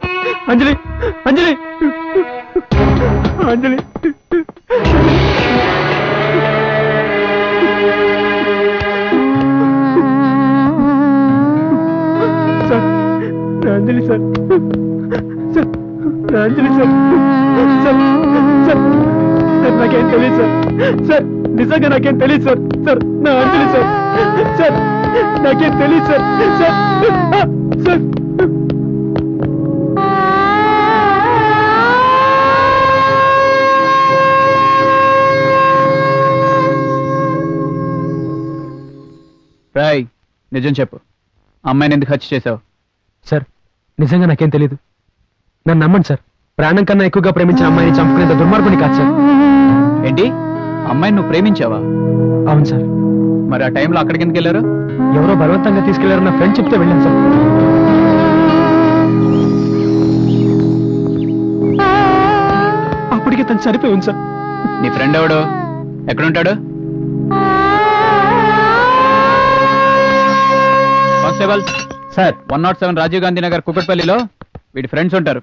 అంజలి అంజలి అంజలి సార్ అంజలి సార్ సార్ అంజలి సార్ సార్ సార్ సార్ నాకేం తెలియదు సార్ సార్ నిజంగా నాకేం తెలియదు సార్ సార్ నా అంజలి సార్ సార్ నాకేం తెలియదు సార్ సార్ సార్ రాయ్ నిజం చెప్పు అమ్మాయిని ఎందుకు హత్య చేసావు? సార్ నిజంగా నాకేం తెలియదు. నన్ను నమ్మండి సార్. ప్రాణం కన్నా ఎక్కువగా ప్రేమించిన అమ్మాయిని చంపుకునేంత దుర్మార్గుని కాదు సార్. ఏంటి అమ్మాయిని నువ్వు ప్రేమించావా? అవును సార్. మరి ఆ టైంలో అక్కడికి ఎందుకు వెళ్ళారు? ఎవరో బలవంతంగా తీసుకెళ్లారన్న ఫ్రెండ్ చెప్తే వెళ్ళాను సార్. అప్పటికే తను చనిపోయి ఉంది సార్. నీ ఫ్రెండ్ ఎవడు? ఎక్కడుంటాడు? కానిస్టేబుల్ సార్ 107 రాజీవ్ గాంధీ నగర్ కుకట్పల్లిలో వీడి ఫ్రెండ్స్ ఉంటారు.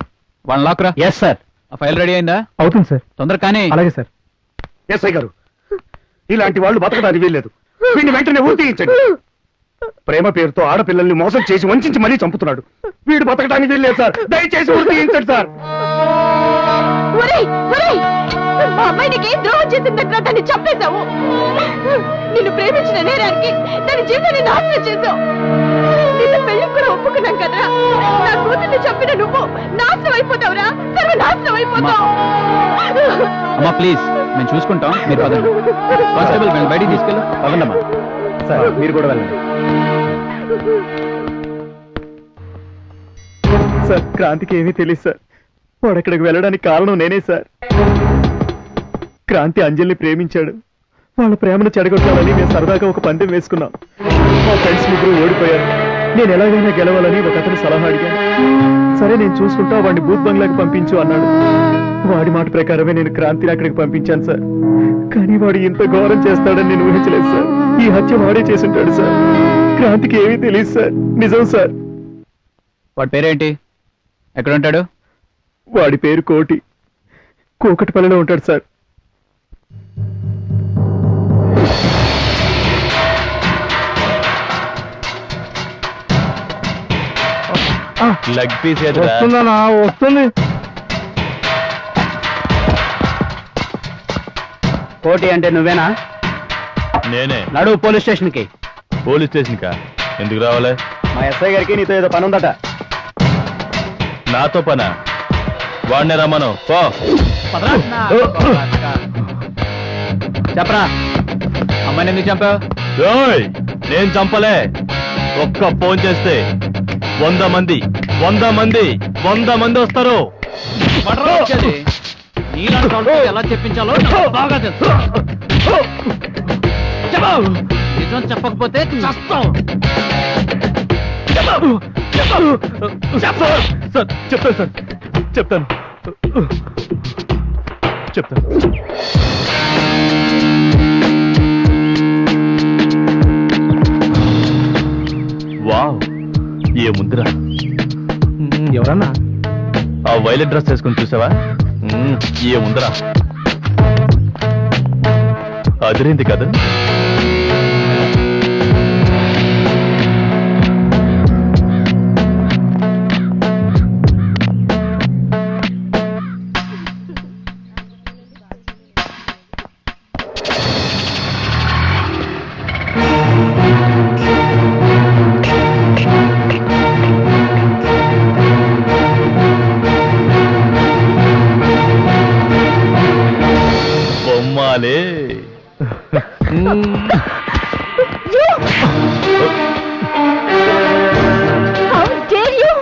వాళ్ళని లాక్రా. Yes sir. ఆ ఫైల్ రెడీ అయిందా? అవుతుంది సార్. తొందర కానీ. అలాగే సార్. ఎస్ఐ గారు ఇలాంటి వాళ్ళు బతకడానికి వీల్లేదు. వీడిని వెంటనే ఊరి తీయించండి. ప్రేమ పేరుతో ఆడపిల్లల్ని మోసం చేసి వంచి మరీ చంపుతున్నాడు. వీడు బతకడానికి వీల్లేదు సార్. దయచేసి ఊరి తీయించండి సార్. మా అమ్మాయి నీకేం ద్రోహం చేసిందంటే దాన్ని చంపేశావు. నిన్ను ప్రేమించిన నేరానికి దాని జీవితాన్ని నాశనం చేశావు. నిన్ను పెళ్లికి కూడా ఒప్పుకున్నాం కదా. నా కూతుర్ని చంపిన నువ్వు నాశనం అయిపోతావురా. సర్వనాశనం అయిపోతావు. అమ్మా ప్లీజ్ మేము చూసుకుంటాం, మీరు పదండి. కానిస్టేబుల్ మేము బయటికి తీసుకెళ్ళు. పదండమ్మా. సార్ మీరు కూడా వెళ్ళండి. సార్ క్రాంతికి ఏమీ తెలియదు సార్. వాడు అక్కడికి వెళ్ళడానికి కారణం నేనే సార్. క్రాంతి అంజలిని ప్రేమించాడు. వాళ్ళ ప్రేమను చెడగొట్టాలని మేము సరదాగా ఒక పందెం వేసుకున్నాం. మా ఫ్రెండ్స్ ముగ్గురు ఓడిపోయారు. నేను ఎలాగైనా గెలవాలని ఒక అతను సలహా అడిగాను. సరే నేను చూసుకుంటా వాడిని బూత్ బంగ్లాకి పంపించు అన్నాడు. వాడి మాట ప్రకారమే నేను క్రాంతిని అక్కడికి పంపించాను సార్. కానీ వాడు ఇంత ఘోరం చేస్తాడని నేను ఊహించలేదు సార్. ఈ హత్య వాడే చేసుంటాడు సార్. క్రాంతికి ఏమీ తెలియదు సార్. నిజం సార్. వాడి పేరేంటి? ఎక్కడ ఉంటాడు? వాడి పేరు కోటి. కూకట్పల్లిలో ఉంటాడు సార్. Leg piece వస్తుందనా? వస్తుంది. కోటి అంటే నువ్వేనా? నేనే. నడు పోలీస్ స్టేషన్ కి. పోలీస్ స్టేషన్ కా? ఎందుకు రావాలి? మా ఎస్ఐ గారికి నీతో ఏదో పని ఉందట. నాతో పనా? వాడినే రమ్మను. పో. చెప్పరా అమ్మాయిని ఎందుకు చంపావు? ఓయ్, నేను చంపలే. ఒక్క ఫోన్ చేస్తే 100 మంది వస్తారు. ఎలా చెప్పించాలో బాగా తెలుసు. నిజం చెప్పకపోతే చస్తాం. సార్ చెప్తాను సార్. చెప్తాను. వావ్, ఏ ముందురా. ఎవరన్నా? ఆ వైలెట్ డ్రెస్ వేసుకుని చూసావా? ఏ ముందరా. అదిరింది కదా. బొమ్మాలే. How dare you?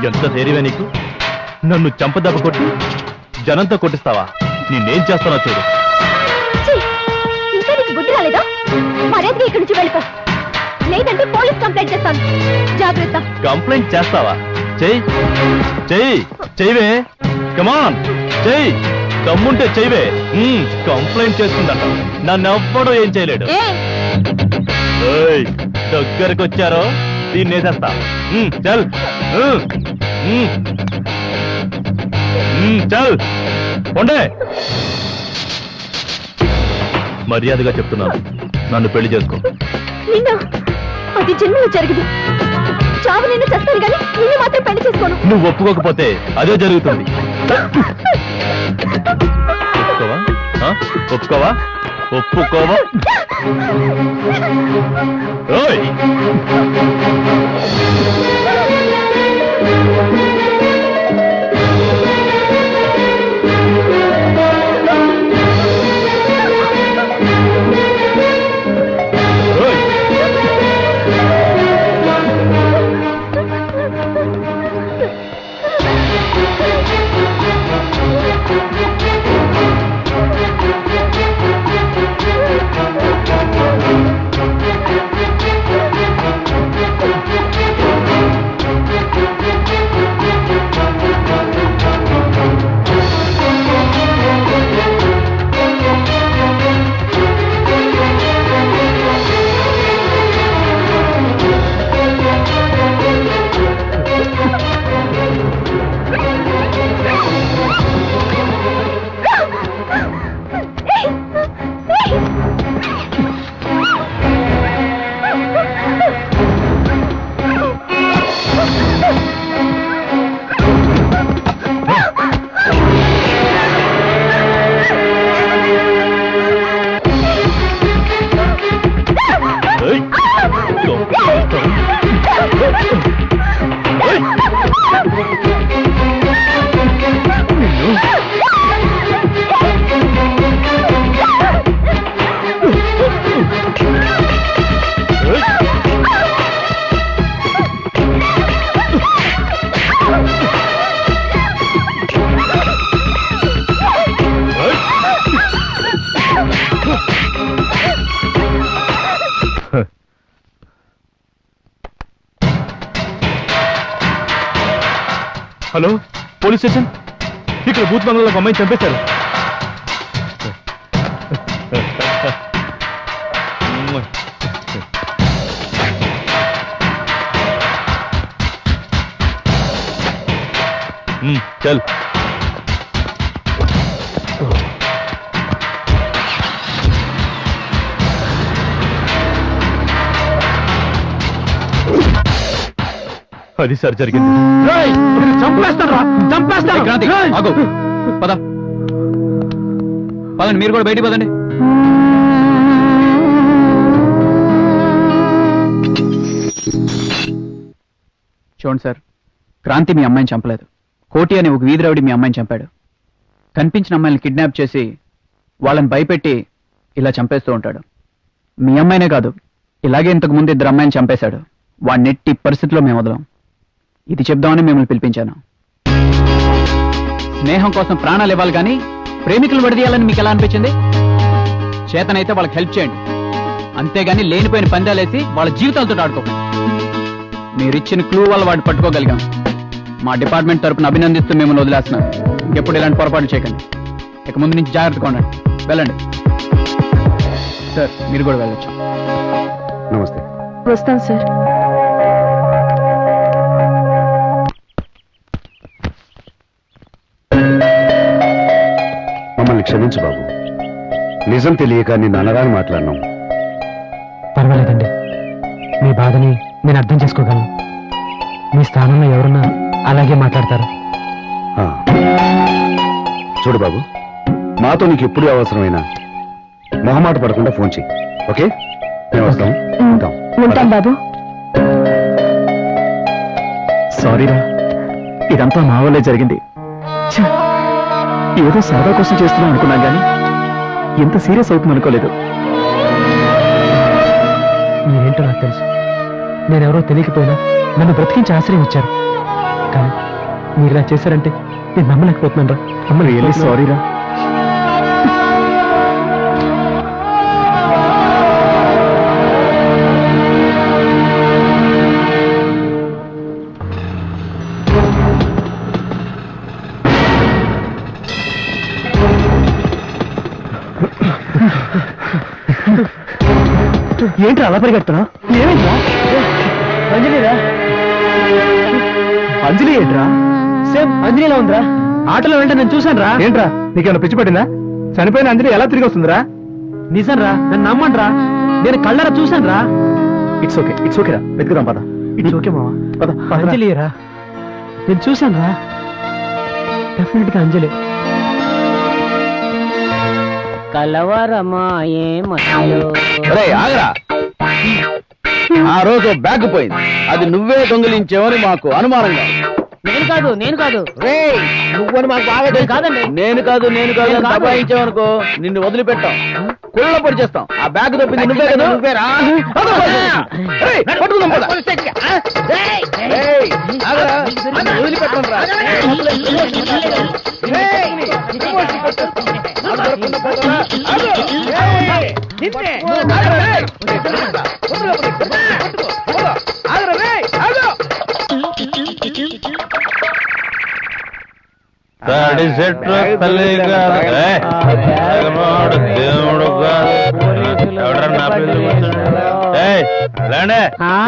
ఎంత ధైర్యమే నీకు? నన్ను చంపదెబ్బ కొట్టి జనంతో కొట్టిస్తావా? నేనేం చేస్తానో చూడు. ఇంకా నీకు బుద్ధి రాలేదా? మర్యాదగా ఇక్కడి నుంచి వెళ్ళిపో, లేదంటే పోలీస్ కంప్లైంట్ చేస్తాను. జాగ్రత్త. కంప్లైంట్ చేస్తావా? చెయ్యి చెయ్యి చెయ్యవే, కమాన్ చెయ్యి, దమ్ముంటే చెయ్యవే. కంప్లైంట్ చేస్తుందంట, నన్నెవ్వడూ ఏం చేయలేడు. దగ్గరకు వచ్చారో దీన్ని వేసేస్తా. చల్ చల్ పొండే. మర్యాదగా చెప్తున్నాను, నన్ను పెళ్లి చేసుకో. నిన్న అది జన్మలో జరగదు. చావు నిన్ను చేస్తాను కానీ నిన్ను మాత్రం పెళ్లి చేసుకోను. నువ్వు ఒప్పుకోకపోతే అదే జరుగుతుంది. ఒప్పుకోవా? ఒప్పుకోవా? ఒప్పుకోవా? ఓయ్! Hello, police station. ఇక్కడ బూత్ బంగ్లాలో ఒక అమ్మాయిని చంపేశారు. చల్. అది సార్ జరిగింది. క్రాంతి, ఆగు. పద పదండి, మీరు కూడా బయటికి పదండి. చూడండి సార్, క్రాంతి మీ అమ్మాయిని చంపలేదు. కోటి అనే ఒక వీధి రౌడీ మీ అమ్మాయిని చంపాడు. కనిపించిన అమ్మాయిని కిడ్నాప్ చేసి వాళ్ళని భయపెట్టి ఇలా చంపేస్తూ ఉంటాడు. మీ అమ్మాయినే కాదు, ఇలాగే ఇంతకు ముందు 2 అమ్మాయిని చంపేశాడు. వాడిని ఎట్టి పరిస్థితిలో మేము వదలం. ఇది చెప్దామని మిమ్మల్ని పిలిపించాను. స్నేహం కోసం ప్రాణాలు ఇవ్వాలి కానీ ప్రేమికులు విడదీయాలని మీకు ఎలా అనిపించింది? చేతనైతే వాళ్ళకి హెల్ప్ చేయండి, అంతేగాని లేనిపోయిన పందాలేసి వాళ్ళ జీవితాలతో ఆడుకోకండి. మీరిచ్చిన క్లూ వల్ల వాడిని పట్టుకోగలిగాం. మా డిపార్ట్మెంట్ తరపున అభినందిస్తూ మిమ్మల్ని వదిలేస్తున్నాను. ఇంకెప్పుడు ఇలాంటి పొరపాటు చేయకండి. ఇక ముందు నుంచి జాగ్రత్తగా ఉండండి. వెళ్ళండి సార్, మీరు కూడా వెళ్ళొచ్చు. నమస్తే. వస్తాం సార్. మమ్మల్ని క్షమించు బాబు, నిజం తెలియక నిన్ను అనరాని మాట్లాడినాం. పర్వాలేదండి, మీ బాధని నేను అర్థం చేసుకోగలను. మీ స్థానంలో ఎవరున్నా అలాగే మాట్లాడతారు. చూడు బాబు, మాతో నీకు ఎప్పుడు అవసరమైనా మొహమాట పడకుండా ఫోన్ చెయ్యి. ఓకే, మేము వస్తాం. ఉంటాం బాబు. సారీరా, ఇదంతా మా వల్లే జరిగింది. ఏదో సరదా కోసం చేస్తున్నాం అనుకున్నాం కానీ ఎంత సీరియస్ అవుతుంది అనుకోలేదు. మీరేంటో నాకు తెలుసు. నేనెవరో తెలియకపోయినా నన్ను బ్రతికించి ఆశ్రయం ఇచ్చారు. కానీ మీరు ఇలా చేశారంటే నేను నమ్మలేకపోతున్నాను రా. రియల్లీ సారీ రా. ఏంట్రా అలా పరిగెడుతున్నా? ఏమైందా? అంజలిరా? అంజలి ఏంట్రా? సేమ్ అంజలిలా ఉందిరా. ఆటోలో వెంట నేను చూశాను రా. ఏంట్రా నీకేమైనా పిచ్చి పట్టిందా? చనిపోయిన అంజలి ఎలా తిరిగి వస్తుందిరా? నిజం రా, నన్ను నమ్మండి రా. నేను కళ్ళరా చూశాను రా. ఇట్స్ ఓకే రా, వెతుకుదాం పద. ఇట్స్ ఓకే మావా. పద అంజలి రా, నేను చూశాను రా. డెఫినెట్ గా అంజలి. కలవరమాయే ఆగరా. ఆ రోజు బ్యాగ్ పోయింది, అది నువ్వే దొంగిలించేవని మాకు అనుమానంగా. నేను కాదు నువ్వని మాకు బాగా కాదండి. నేను కాదు దబాయించావనుకో నిన్ను వదిలిపెట్టాం, కుళ్ళ పడి చేస్తాం. ఆ బ్యాగ్ తప్పింది నువ్వే కదా. నువ్వేరా? పట్టుకుందాం పద. వదిలిపెట్టం రా.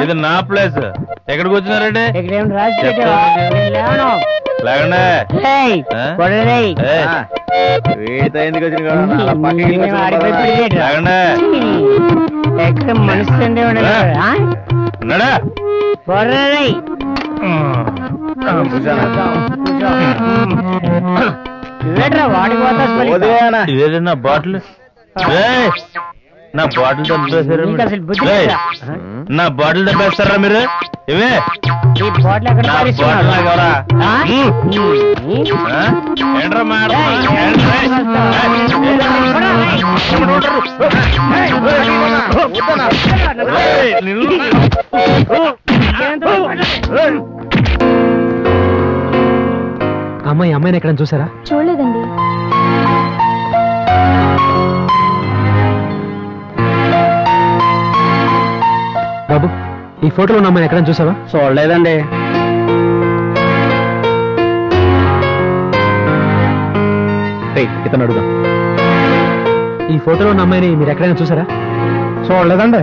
ఇది నా ప్లేస్. ఎక్కడికి వచ్చినారండి? వీడితో ఎందుకు వచ్చిన ఇదే నా బాటిల్. నా బాటిల్ తప్పేశారు. నా బాటిల్ తప్పేస్తారా మీరు? ఇవే ఏంట్రా అమ్మాయిని ఎక్కడ చూసారా? చూడలేదండి. బాబు, ఈ ఫోటోలో ఉన్న అమ్మాయిని ఎక్కడ చూసావా? చూడలేదండి. ఇతను అడుగుదా. ఈ ఫోటోలో ఉన్న అమ్మాయిని మీరు ఎక్కడైనా చూసారా? చూడలేదండి.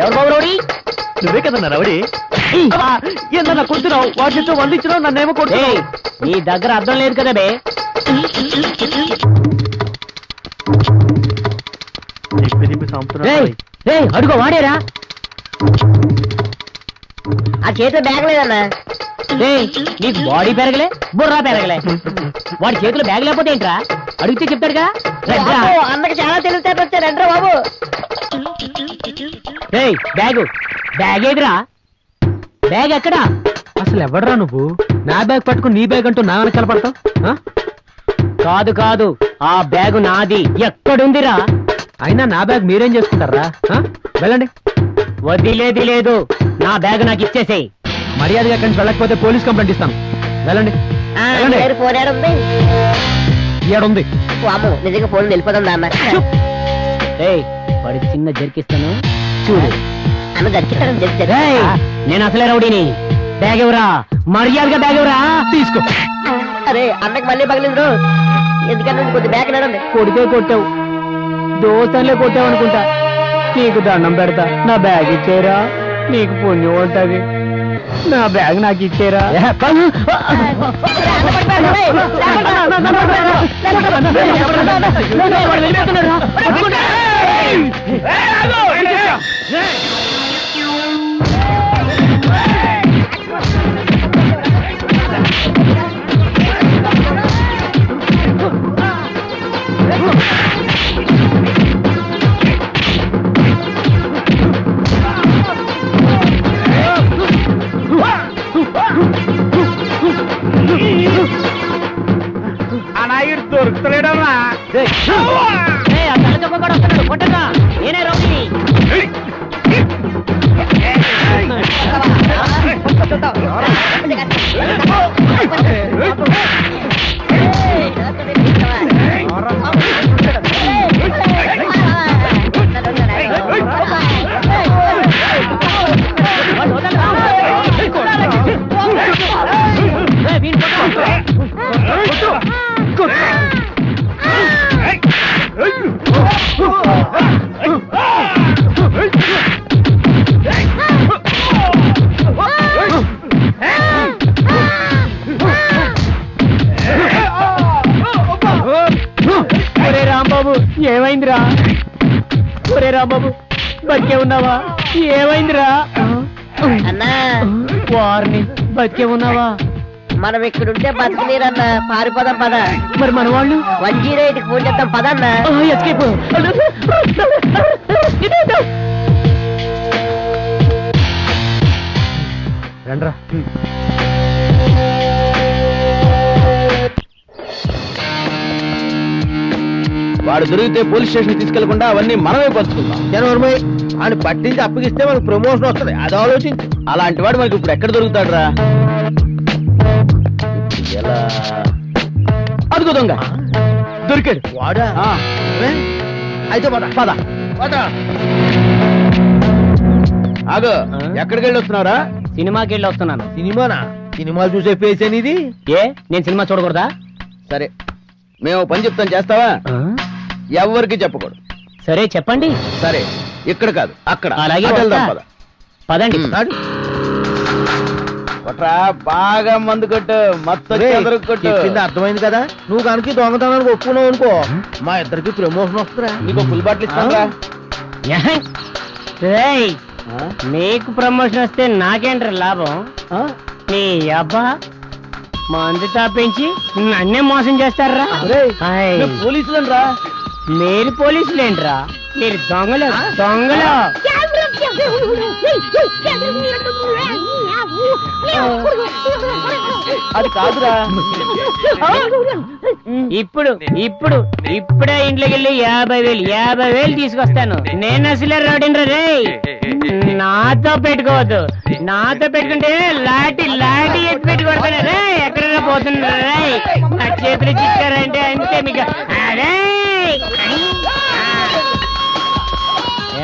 ఎవరు బాబు రౌడీ? నువ్వే కదన్నా రౌడీ. ఏందన్నా కొడుతున్నావు? వాటి నుంచి వందించినావు, నన్నేమో కొడుతున్నావు. నీ దగ్గర అర్థం లేదు కదా బే. అడుగు వాడేరా. ఆ చేతిలో బ్యాగ్ లేదన్నా. నీకు బాడీ పెరగలే, బుర్రా పెరగలే. వాడి చేతిలో బ్యాగ్ లేకపోతే ఏంట్రా? అడిగితే చెప్తాడుగా. అన్నకి చాలా తెలివితేటలు వచ్చారు. రండ్రా బాబు. బ్యాగ్ ఏదిరా? బ్యాగ్ ఎక్కడా? అసలు ఎవడరా నువ్వు? నా బ్యాగ్ పట్టుకుని నీ బ్యాగ్ అంటూ నా వెనకాల పడతావు? కాదు, ఆ బ్యాగు నాది. ఎక్కడుందిరా? అయినా నా బ్యాగ్ మీరేం చేసుకుంటారా? వెళ్ళండి. వదిలేది లేదు. నా బ్యాగ్ నాకు ఇచ్చేసేయ్. మర్యాదగా ఎక్కడి నుంచి వెళ్ళకపోతే పోలీస్ కంప్లైంట్ ఇస్తాను. వెళ్ళండి. ఫోన్ ఏడుంది? ఏడుంది? నిజంగా ఫోన్ వెళ్ళిపోతుందా అన్న? వాడి చిన్న జరికిస్తాను చూడు. అన్న జరికిస్తాను. నేను అసలే రౌడీని. బ్యాగ్ ఎవరా? మర్యాదగా బ్యాగ్ ఎవరా? తీసుకో. అరే అన్నకి మళ్ళీ పగలింది. ఎందుకంటే కొద్ది బ్యాగ్ నడండి. కొడితే కొట్టావు, దోస్తలే కొట్టావు అనుకుంటా. నీకు దండం పెడతా, నా బ్యాగ్ ఇచ్చేరా. నీకు పుణ్యం ఉంటది. నా బ్యాగ్ నాకు ఇచ్చేరా. దొరుకుతలేడమ్మా. కొట్టగా నేనే రౌడీ. ఏమైందిరా? ఒరే రాంబాబు బతికే ఉన్నావా? ఏమైందిరా? అన్నా వారిని బతికే ఉన్నావా? మనం ఇక్కడుంటే బతకలేరన్నా, పారిపోదాం పద. మరి మన వాళ్ళు 108కి ఫోన్ చేద్దాం పదన్నా. ఎస్కేప్. రండ్రా. వాడు దొరికితే పోలీస్ స్టేషన్ తీసుకెళ్లకుండా అవన్నీ మనమే పంచుకుందాం. జనవరమై ఆయన పట్టించి అప్పగిస్తే మనకు ప్రమోషన్ వస్తుంది, అది ఆలోచించి. అలాంటి వాడు మనకి ఇప్పుడు ఎక్కడ దొరుకుతాడు రా? ఎలా అడుగు దొంగ దొరికాడు వాడా? అయితే పద పద పద. ఆగు, ఎక్కడికి వెళ్ళి వస్తున్నారా? సినిమాకి వెళ్ళి వస్తున్నాను. సినిమానా? సినిమాలు చూసే ఫేస్ అనేది? ఏ నేను సినిమా చూడకూడదా? సరే, మేము పని చెప్తాం, చేస్తావా? ఎవరికి చెప్పకూడదు. సరే చెప్పండి. సరే, ఇక్కడ కాదు అక్కడ. అలాగే అటు వెళ్దాం, వస్తా. పద. పదండి. కొట్రా, బాగా మందు కొట్టు, మొత్తం కొట్టు. చెప్పింది అర్థమైంది కదా? నువ్వు కనుక దొంగతనానికి ఒప్పుకున్నావు అనుకో, మా ఇద్దరికి ప్రమోషన్ వస్తుందా? నీకు ఫుల్ బాటిల్ ఇస్తారా? రేయ్, నీకు ప్రమోషన్ వస్తే నాకేంట్రా లాభం? నీ అబ్బా మందు తాపించి నన్నే మోసం చేస్తారా? పోలీసులను రా. మీరు పోలీసులేంట్రా? మీరు దొంగలు దొంగలు. అది కాదురా. ఇప్పుడు ఇప్పుడు ఇప్పుడే ఇంట్లోకి వెళ్ళి 50,000 తీసుకొస్తాను. నేను అసలే రౌడీని రే. నాతో పెట్టుకోవద్దు. నాతో పెట్టుకుంటే లాటి లాటి ఎత్తి పెట్టుకోవడతాను రే. ఎక్కడ పోతున్నా రే? నా చేతులు చిక్కారంటే అంతే మీకు.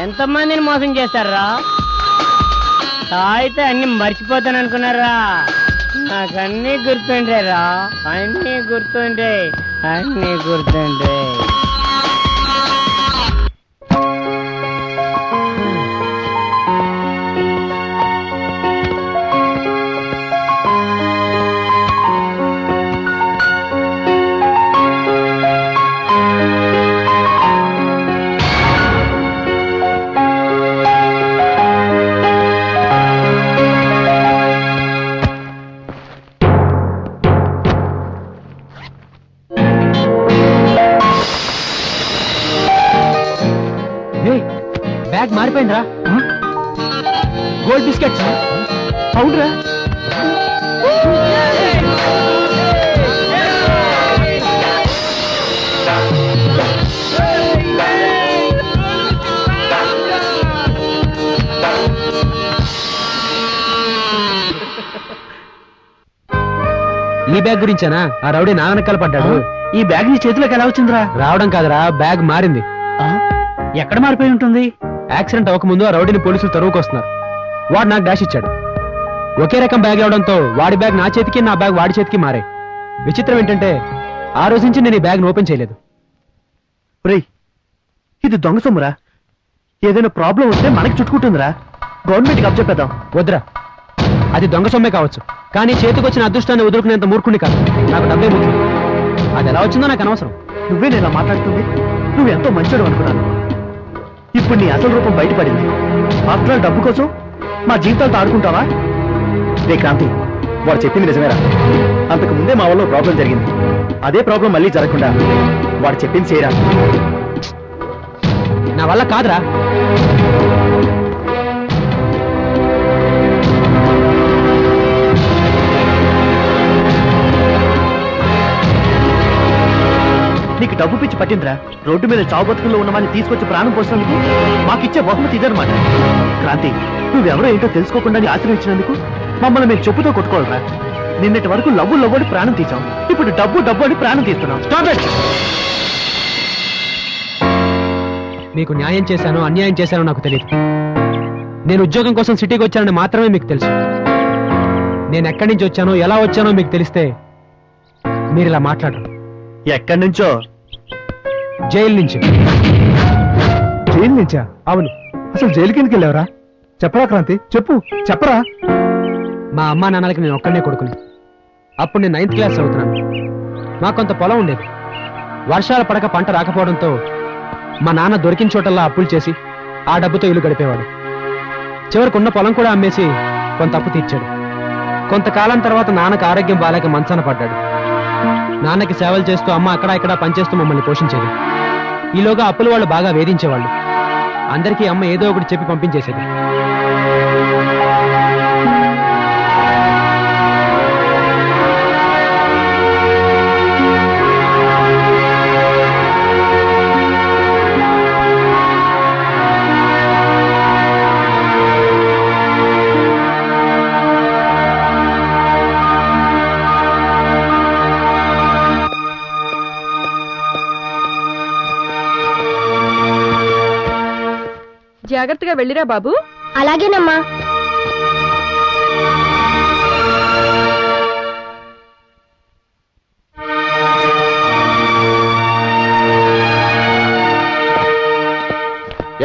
ఎంతమందిని మోసం చేస్తారా? తాయితే అన్ని మర్చిపోతాను అనుకున్నారా? నాకన్నీ గుర్తుండేరా. అన్నీ గుర్తుండే, అన్నీ గుర్తుండే. బ్యాగ్ మారిపోయిందిరా. Gold biscuits. అవునరా. ఈ బ్యాగ్ గురించేనా ఆ రౌడీ నా వెనకాల పడ్డాడు? ఈ బ్యాగ్ నీ చేతిలోకి ఎలా వచ్చిందిరా? రావడం కాదురా, బ్యాగ్ మారింది. ఎక్కడ మారిపోయి ఉంటుంది? యాక్సిడెంట్ అవ్వకముందు ఆ రౌడీని పోలీసులు తరువుకొస్తున్నారు. వాడు నాకు డాష్ ఇచ్చాడు. ఒకే రకం బ్యాగ్ అవడంతో వాడి బ్యాగ్ నా చేతికి, నా బ్యాగ్ వాడి చేతికి మారే. విచిత్రం ఏంటంటే ఆ రోజు నుంచి నేను ఈ బ్యాగ్ ఓపెన్ చేయలేదు. రేయ్, ఇది దొంగ సొమ్మురా. ఏదైనా ప్రాబ్లం వస్తే మనకి చుట్టుకుంటుందిరా. గవర్నమెంట్కి అప్పచెప్పేద్దాం. వద్దురా, అది దొంగ సొమ్మే కావచ్చు, కానీ చేతికొచ్చిన అదృష్టాన్ని వదులుకునేంత మూర్ఖుని కాదు. నాకు డబ్బే ముఖ్యం. అది ఎలా వచ్చిందో నాకు అనవసరం. నువ్వే నేను మాట్లాడుతుంది. నువ్వు ఎంతో మంచోడు అనుకున్నాను. ఇప్పుడు నీ అసలు రూపం బయటపడింది. ఆఫ్టర్ ఆల్ డబ్బు కోసం మా జీవితాలతో ఆడుకుంటావా? రే క్రాంతి, వాడు చెప్పింది నిజమేరా. అంతకు ముందే మా వల్ల ప్రాబ్లం జరిగింది. అదే ప్రాబ్లం మళ్ళీ జరగకుండా వాడు చెప్పింది చేయరా. నా వల్ల కాదురా. నీకు డబ్బు పిచ్చి పట్టిందిరా. రోడ్డు మీద చావు బతుకుల్లో ఉన్న వాడిని తీసుకొచ్చి ప్రాణం పోసినందుకు మాకిచ్చే బహుమతి ఇదనమాట. క్రాంతి, నువ్వెవరో ఏంటో తెలుసుకోకుండా నీ ఆశ్రయించినందుకు మమ్మల్ని మేము చెప్పుతో కొట్టుకోవాలరా. నిన్నటి వరకు లవ్వు ప్రాణం తీసాం, ఇప్పుడు డబ్బు అని ప్రాణం తీస్తున్నాం. మీకు న్యాయం చేశానో అన్యాయం చేశానో నాకు తెలియదు. నేను ఉద్యోగం కోసం సిటీకి వచ్చానని మాత్రమే మీకు తెలుసు. నేను ఎక్కడి నుంచి వచ్చానో ఎలా వచ్చానో మీకు తెలిస్తే మీరు ఇలా మాట్లాడరు. ఎక్కడి నుంచో? జైలు నుంచి. జైలు నుంచా? అవును. అసలు జైలుకి ఎందుకు వెళ్ళావరా? చెప్పరా క్రాంతి, చెప్పరా. మా అమ్మా నాన్నలకి నేను ఒక్కడనే కొడుకుని. అప్పుడు నేను 9th క్లాస్ చదువుతున్నాను. మాకు కొంత పొలం ఉండేది. వర్షాలు పడక పంట రాకపోవడంతో మా నాన్న దొరికిన చోటల్లా అప్పులు చేసి ఆ డబ్బుతో ఇల్లు గడిపేవాడు. చివరికి ఉన్న పొలం కూడా అమ్మేసి కొంత అప్పు తీర్చాడు. కొంతకాలం తర్వాత నాన్నకు ఆరోగ్యం బాలేక మంచాన పడ్డాడు. నాన్నకి సేవలు చేస్తూ అమ్మ అక్కడ ఇక్కడ పనిచేస్తూ మమ్మల్ని పోషించేది. ఈలోగా అప్పులు వాళ్ళు బాగా వేధించేవాళ్ళు. అందరికీ అమ్మ ఏదో ఒకటి చెప్పి పంపించేసేది. జాగ్రత్తగా వెళ్ళిరా బాబు. అలాగేనమ్మా.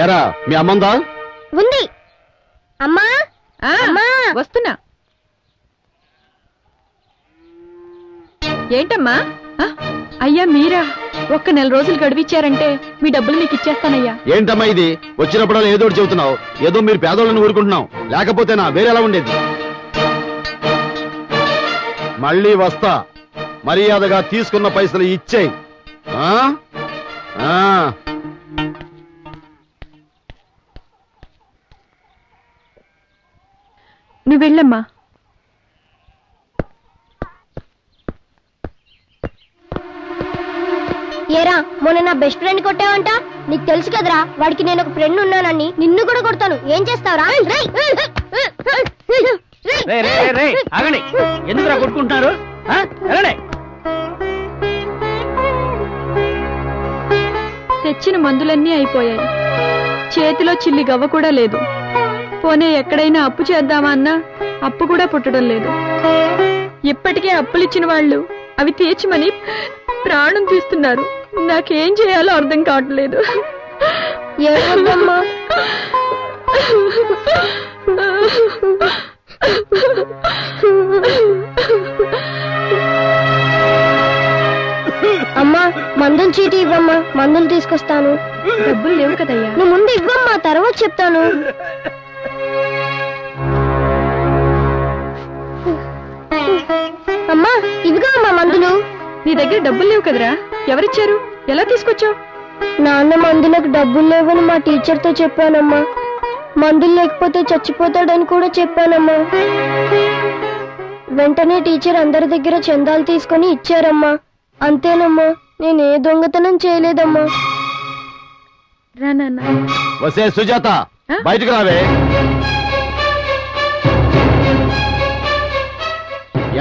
ఏరా మీ అమ్మందా? ఉంది. అమ్మా అమ్మా. వస్తున్నా. ఏంటమ్మా? అయ్యా మీరా? ఒక్క నెల రోజులు గడివిచ్చారంటే మీ డబ్బులు మీకు ఇచ్చేస్తానయ్యా. ఏంటమ్మా ఇది? వచ్చినప్పుడు ఏదో ఒకటి చెబుతున్నావు. ఏదో మీరు పేదోళ్ళని ఊరుకుంటున్నావు, లేకపోతేనా వేరేలా ఉండేది. మళ్ళీ వస్తా, మర్యాదగా తీసుకున్న పైసలు ఇచ్చేయి. నువ్వు వెళ్ళమ్మా. ఏరా, మొన్న నా బెస్ట్ ఫ్రెండ్ కొట్టావంట. నీకు తెలుసు కదరా వాడికి నేను ఒక ఫ్రెండ్ ఉన్నానని. నిన్ను కూడా కొడతాను. ఏం చేస్తావురా? ఆగండి, ఎందుకురా కొట్టుకుంటున్నారు? తెచ్చిన మందులన్నీ అయిపోయాయి. చేతిలో చిల్లి గవ్వ కూడా లేదు. పోనీ ఎక్కడైనా అప్పు చేద్దామా అన్నా అప్పు కూడా పుట్టడం లేదు. ఇప్పటికే అప్పులిచ్చిన వాళ్ళు అవి తీర్చమని ప్రాణం తీస్తున్నారు. నాకేం చేయాలో అర్థం కావట్లేదు. అమ్మా, మందులు చీటీ ఇవ్వమ్మా, మందులు తీసుకొస్తాను. డబ్బులు లేవు కదయ్యా. నువ్వు ముందు ఇవ్వమ్మా, తర్వాత చెప్తాను. అమ్మా, ఇవిగా అమ్మా మందులు. నీ దగ్గర డబ్బులు లేవు కదరా? ఎవరిచ్చారు? ఎలా తీసుకొచ్చావు? నాన్న మందులకు డబ్బులు లేవని మా టీచర్తో చెప్పానమ్మా. మందులు లేకపోతే చచ్చిపోతాడని కూడా చెప్పానమ్మా. వెంటనే టీచర్ అందరి దగ్గర చందాలు తీసుకొని ఇచ్చారమ్మా. అంతేనమ్మా, నేనే దొంగతనం చేయలేదమ్మా. రా నాన్న. వసే సుజాత, బయటకు రావే.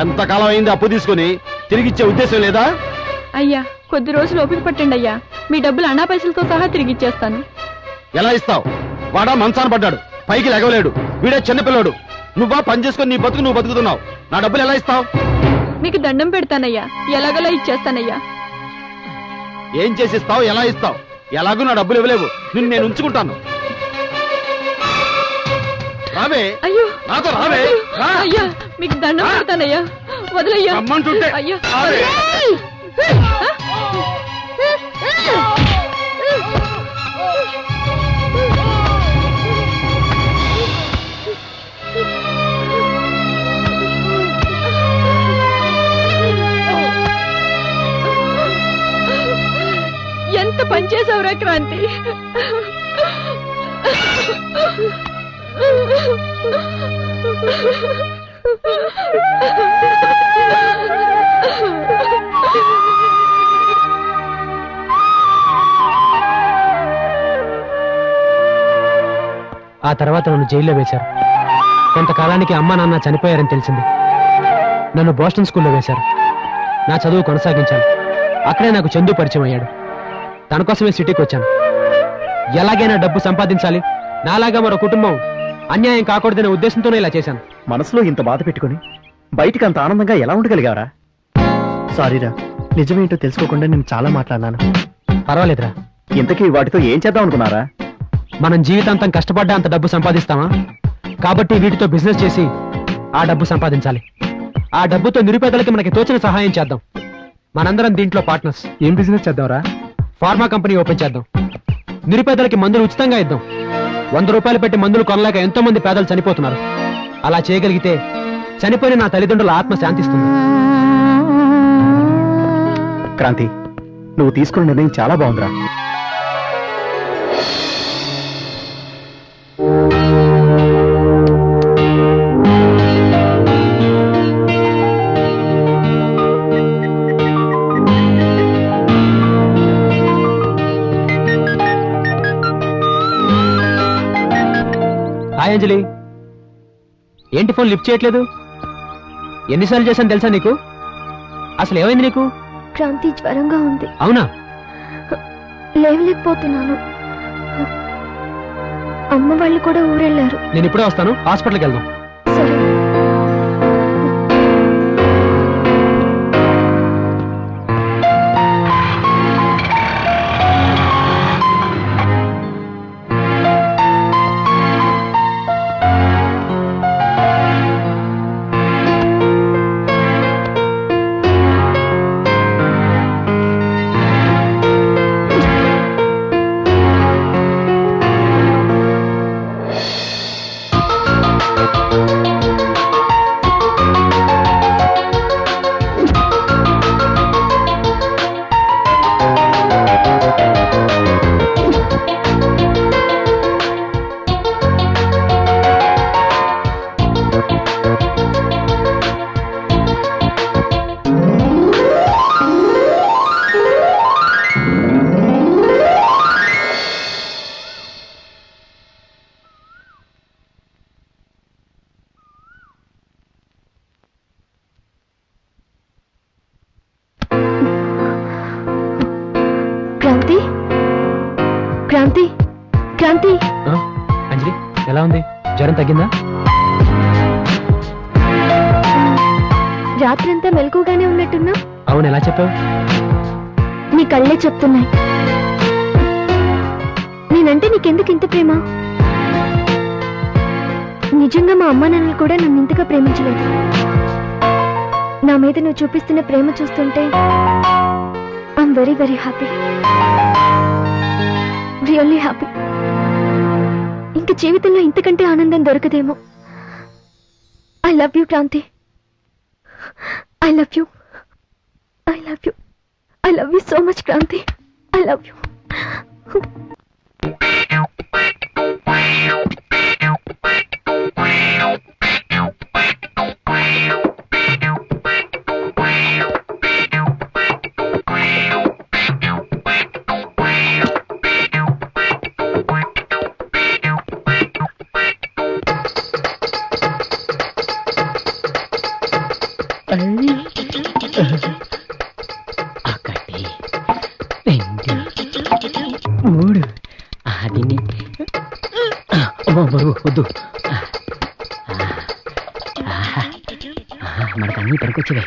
ఎంతకాలం అయింది అప్పు తీసుకుని? తిరిగిచ్చే ఉద్దేశం లేదా? అయ్యా, కొద్ది రోజులు ఓపిక పట్టండి అయ్యా. మీ డబ్బులు అన్నా పైసలతో సహా తిరిగిచ్చేస్తాను. ఎలా ఇస్తావు? వాడా మంచాన పడ్డాడు, పైకి లెగవలేడు. వీడే చిన్నపిల్లాడు. నువ్వా పని చేసుకుని నీ బతుకు నువ్వు బతుకుతున్నావు. నా డబ్బులు ఎలా ఇస్తావు? మీకు దండం పెడతానయ్యా, ఎలాగలా ఇచ్చేస్తానయ్యా. ఏం చేసిస్తావు? ఎలా ఇస్తావు? ఎలాగూ నా డబ్బులు ఇవ్వలేవు. నిన్ను నేను ఉంచుకుంటాను. రావే. అయ్యో, నాతో రావే. అయ్యా, మీకు దండం పెడతానయ్యా, వదిలయ్యా. రమ్మంటుంటే అయ్యో, ఎంత పనిచేసావురా క్రాంతి. ఆ తర్వాత నన్ను జైల్లో వేశారు. కొంతకాలానికి అమ్మా నాన్న చనిపోయారని తెలిసింది. నన్ను బోస్టన్ స్కూల్లో వేశారు. నా చదువు కొనసాగించాను. అక్కడే నాకు చందు పరిచయం అయ్యాడు. తన కోసమే సిటీకి వచ్చాను. ఎలాగైనా డబ్బు సంపాదించాలి, నాలాగా మరో కుటుంబం అన్యాయం కాకూడదనే ఉద్దేశంతోనే ఇలా చేశాను. మనసులో ఇంత బాధ పెట్టుకుని బయటికి అంత ఆనందంగా ఎలా ఉండగలిగావరా? సారీరా, నిజమేంటో తెలుసుకోకుండా నేను చాలా మాట్లాడినాను. పర్వాలేదురా. ఇంతకీ వాటితో ఏం చేద్దాం అనుకున్నారా? మనం జీవితాంతం కష్టపడ్డా అంత డబ్బు సంపాదిస్తామా? కాబట్టి వీటితో బిజినెస్ చేసి ఆ డబ్బు సంపాదించాలి. ఆ డబ్బుతో నిరుపేదలకి మనకి తోచిన సహాయం చేద్దాం. మనందరం దీంట్లో పార్ట్నర్స్. ఏం బిజినెస్ చేద్దాంరా? ఫార్మా కంపెనీ ఓపెన్ చేద్దాం. నిరుపేదలకి మందులు ఉచితంగా ఇద్దాం. 100 రూపాయలు పెట్టి మందులు కొనలేక ఎంతో మంది పేదలు చనిపోతున్నారు. అలా చేయగలిగితే చనిపోయిన నా తల్లిదండ్రుల ఆత్మ శాంతిస్తుంది. క్రాంతి, నువ్వు తీసుకున్న నిర్ణయం చాలా బాగుందిరా. హాయ్ అంజలి, ఏంటి ఫోన్ లిఫ్ట్ చేయట్లేదు? ఎన్నిసార్లు చేశాను తెలుసా నీకు? అసలు ఏమైంది నీకు? క్రాంతి జ్వరంగా ఉంది. అవునా? లేవలేకపోతున్నాను. అమ్మ వాళ్ళు కూడా ఊరెళ్ళారు. నేను ఇప్పుడే వస్తాను, హాస్పిటల్కి వెళ్దాం. సరే. క్రాంతి, క్రాంతి, క్రాంతి. అంజలి ఎలా ఉంది? జ్వరం తగ్గిందా? రాత్రంతా మెలకుగానే ఉన్నట్టున్నా. అవును, ఎలా చెప్పావు? నీ కళ్ళే చెప్తున్నాయి. నేనంటే నీకెందుకు ఇంత ప్రేమ? నిజంగా మా అమ్మా నాన్నలు కూడా నన్ను ఇంతగా ప్రేమించలేదు. నా మీద నువ్వు చూపిస్తున్న ప్రేమ చూస్తుంటే I'm very very happy, really happy. ఇంక జీవితంలో ఇంతకంటే ఆనందం దొరకదేమో. I love you Kranti. I love you. I love you. I love you so much Kranti. I love you. ఒకటి, రెండు, మూడు. దీన్ని వద్దు, మనకు అన్ని పనికొచ్చేవే.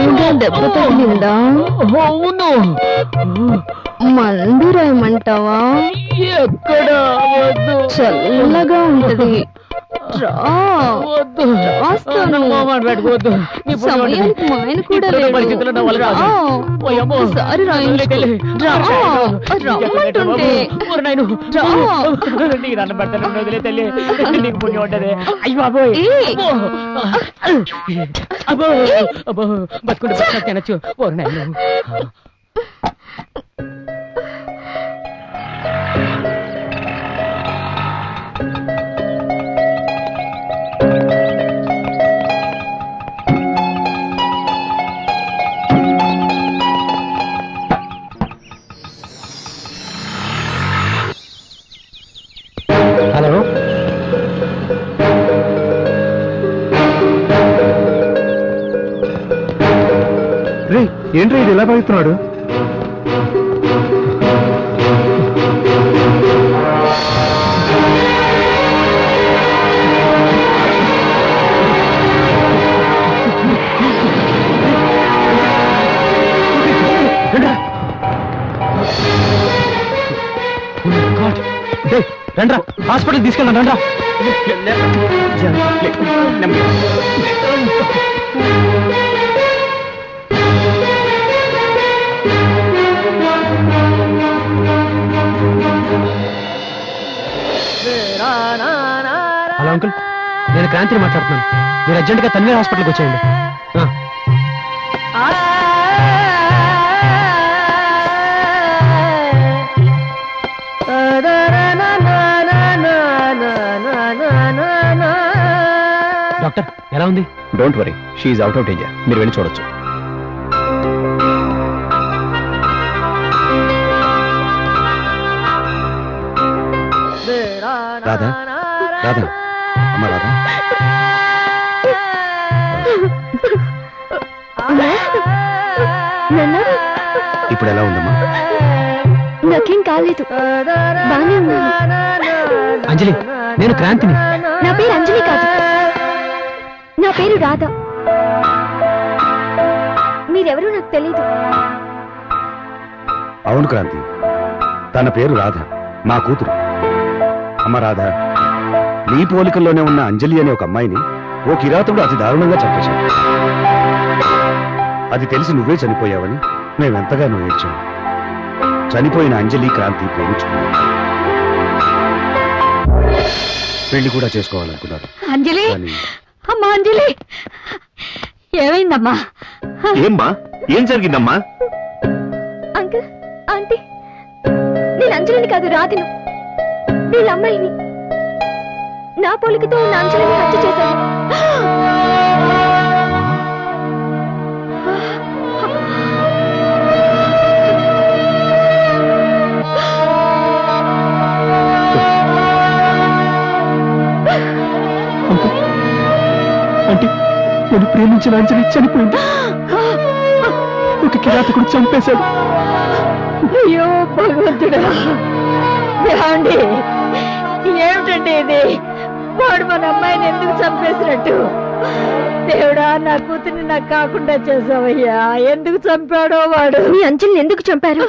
బాగా దెబ్బ తగిలిందా? అవును. మందు రాయమంటావా? ఎక్కడ? వద్దు, చల్లగా ఉంటది. రా. వద్దు, రాస్తాను. పెట్టుకోవద్దు. సమయానికి మా ఆయన కూడా లేడు. పరిస్థితుల్లో నా వల్ల కాదు. ఓయమ్మో. ఒకసారి రాయించుకో. రా. రమ్మంటుంటే. రా. నీకు దండం పెడతాను, వదిలే తల్లి. నీకు పుణ్యం ఉంటది. అయ్యి బాబోయ్. అబ్బో అబ్బో, బతుకుంటే బతుకు తినచ్చు. ఓరు నాయన. హలో, రే ఏంట్రా ఇది ఎలా భావిస్తున్నాడు? రండ్రా, హాస్పిటల్ తీసుకెళ్ళండి. రండ్రా. హలో అంకుల్, నేను క్రాంతిని మాట్లాడుతున్నాను. మీరు అర్జెంటుగా తన్వీర్ హాస్పిటల్కి వచ్చేయండి. డాక్టర్ ఎలా ఉంది? Don't worry, she's out of danger. మీరు వెళ్ళి చూడొచ్చు. రాధా, రాధా, అమ్మ రాధా. ఇప్పుడు ఎలా ఉందమ్మా? నాకేం కాలేదు, బానే ఉన్నాను. అంజలి, నేను క్రాంతిని. నా పేరు అంజలి కాదు, నా పేరు రాధ. మీరెవరూ నాకు తెలీదు. అవును క్రాంతి, తన పేరు రాధ, మా కూతురు. అమ్మ రాధ, నీ పోలికల్లోనే ఉన్న అంజలి అనే ఒక అమ్మాయిని ఓ కిరాతుడు అతి దారుణంగా చంపేశాడు. అది తెలిసి నువ్వే చనిపోయావని మేమెంతగానో ఏడ్చాము. చనిపోయిన అంజలి క్రాంతి ప్రేమించుకున్నాం, పెళ్లి కూడా చేసుకోవాలనుకున్నారు. అంజలి, కానీ అమ్మా అంజలి, ఏమైందమ్మా? ఏమ్మా, ఏం జరిగిందమ్మా? అంకుల్, ఆంటీ, నేను అంజలిని కాదు, రాధను. వీళ్ళ అమ్మాయిని. నా పోలికతో ఉన్న అంజలిని హత్య చేశాను. అంటే నేను ప్రేమించిన అంజలి చనిపోయింది. ఒక కిరాతకుడు చంపేశాడు. అయ్యో భగవంతుడా, ఏమండి, ఏమిటండి ఇది? వాడు మన అమ్మాయిని ఎందుకు చంపేసినట్టు? దేవుడా, నా కూతుర్ని నాకు కాకుండా చేసావయ్యా. ఎందుకు చంపాడో వాడు? మీ అంజలిని ఎందుకు చంపారు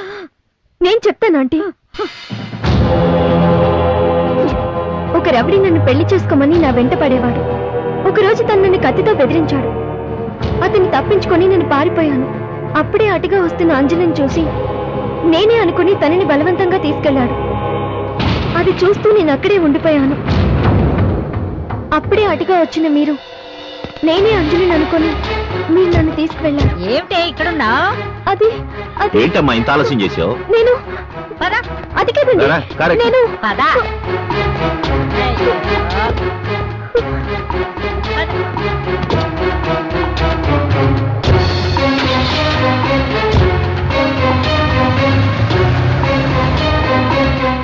నేను చెప్తాను ఆంటీ. ఒక రవిడి నన్ను పెళ్లి చేసుకోమని నా వెంట పడేవాడు. ఒకరోజు తను నన్ను కత్తితో బెదిరించాడు. అతన్ని తప్పించుకొని నేను పారిపోయాను. అప్పుడే అటుగా వస్తున్న అంజలిని చూసి నేనే అనుకుని తనని బలవంతంగా తీసుకెళ్లాడు. అది చూస్తూ నేను అక్కడే ఉండిపోయాను. అప్పుడే అటుగా వచ్చిన మీరు నేనే అంజలిని అనుకుని మీరు నన్ను తీసుకువెళ్ళారు. ఏమిటే ఇక్కడున్నా? అది అది ఏంటమ్మా ఇంత ఆలస్యం చేసావు? నేను అది కదండి, రా, కారెక్ట్. నేను పదా.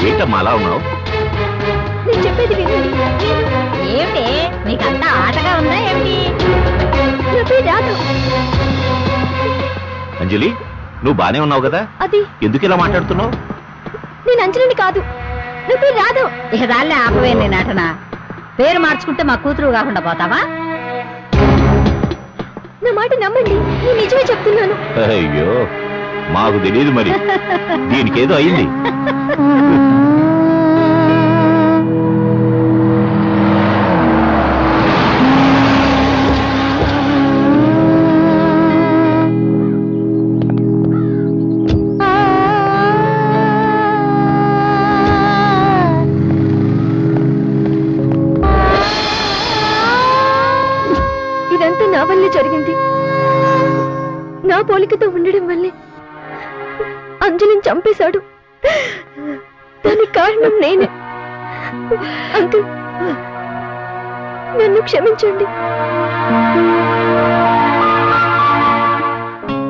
ఏంటమ్మా అలా ఉన్నావు? నేను చెప్పేది వినండి. ఏమిటి, నీకంతా ఆటగా ఉందా ఏమిటి? నా పేరు రాధ. అంజలి, నువ్వు బానే ఉన్నావు కదా? అది ఎందుకు ఇలా మాట్లాడుతున్నావు? నేను అంజలిని కాదు, నా పేరు రాధ. ఇక దాన్ని ఆపవే నీ నటన. పేరు మార్చుకుంటే మా కూతురు కాకుండా పోతావా? నా మాట నమ్మండి, నేను నిజమే చెప్తున్నాను. అయ్యో, మాకు తెలియదు మరి. దీనికేదో అయింది. ఇదంతా నా వల్లే జరిగింది. నా పోలికతో ఉండడం వల్లే అంజలిని చంపేశాడు. దానికి కారణం నేనే. అంకుల్, నన్ను క్షమించండి.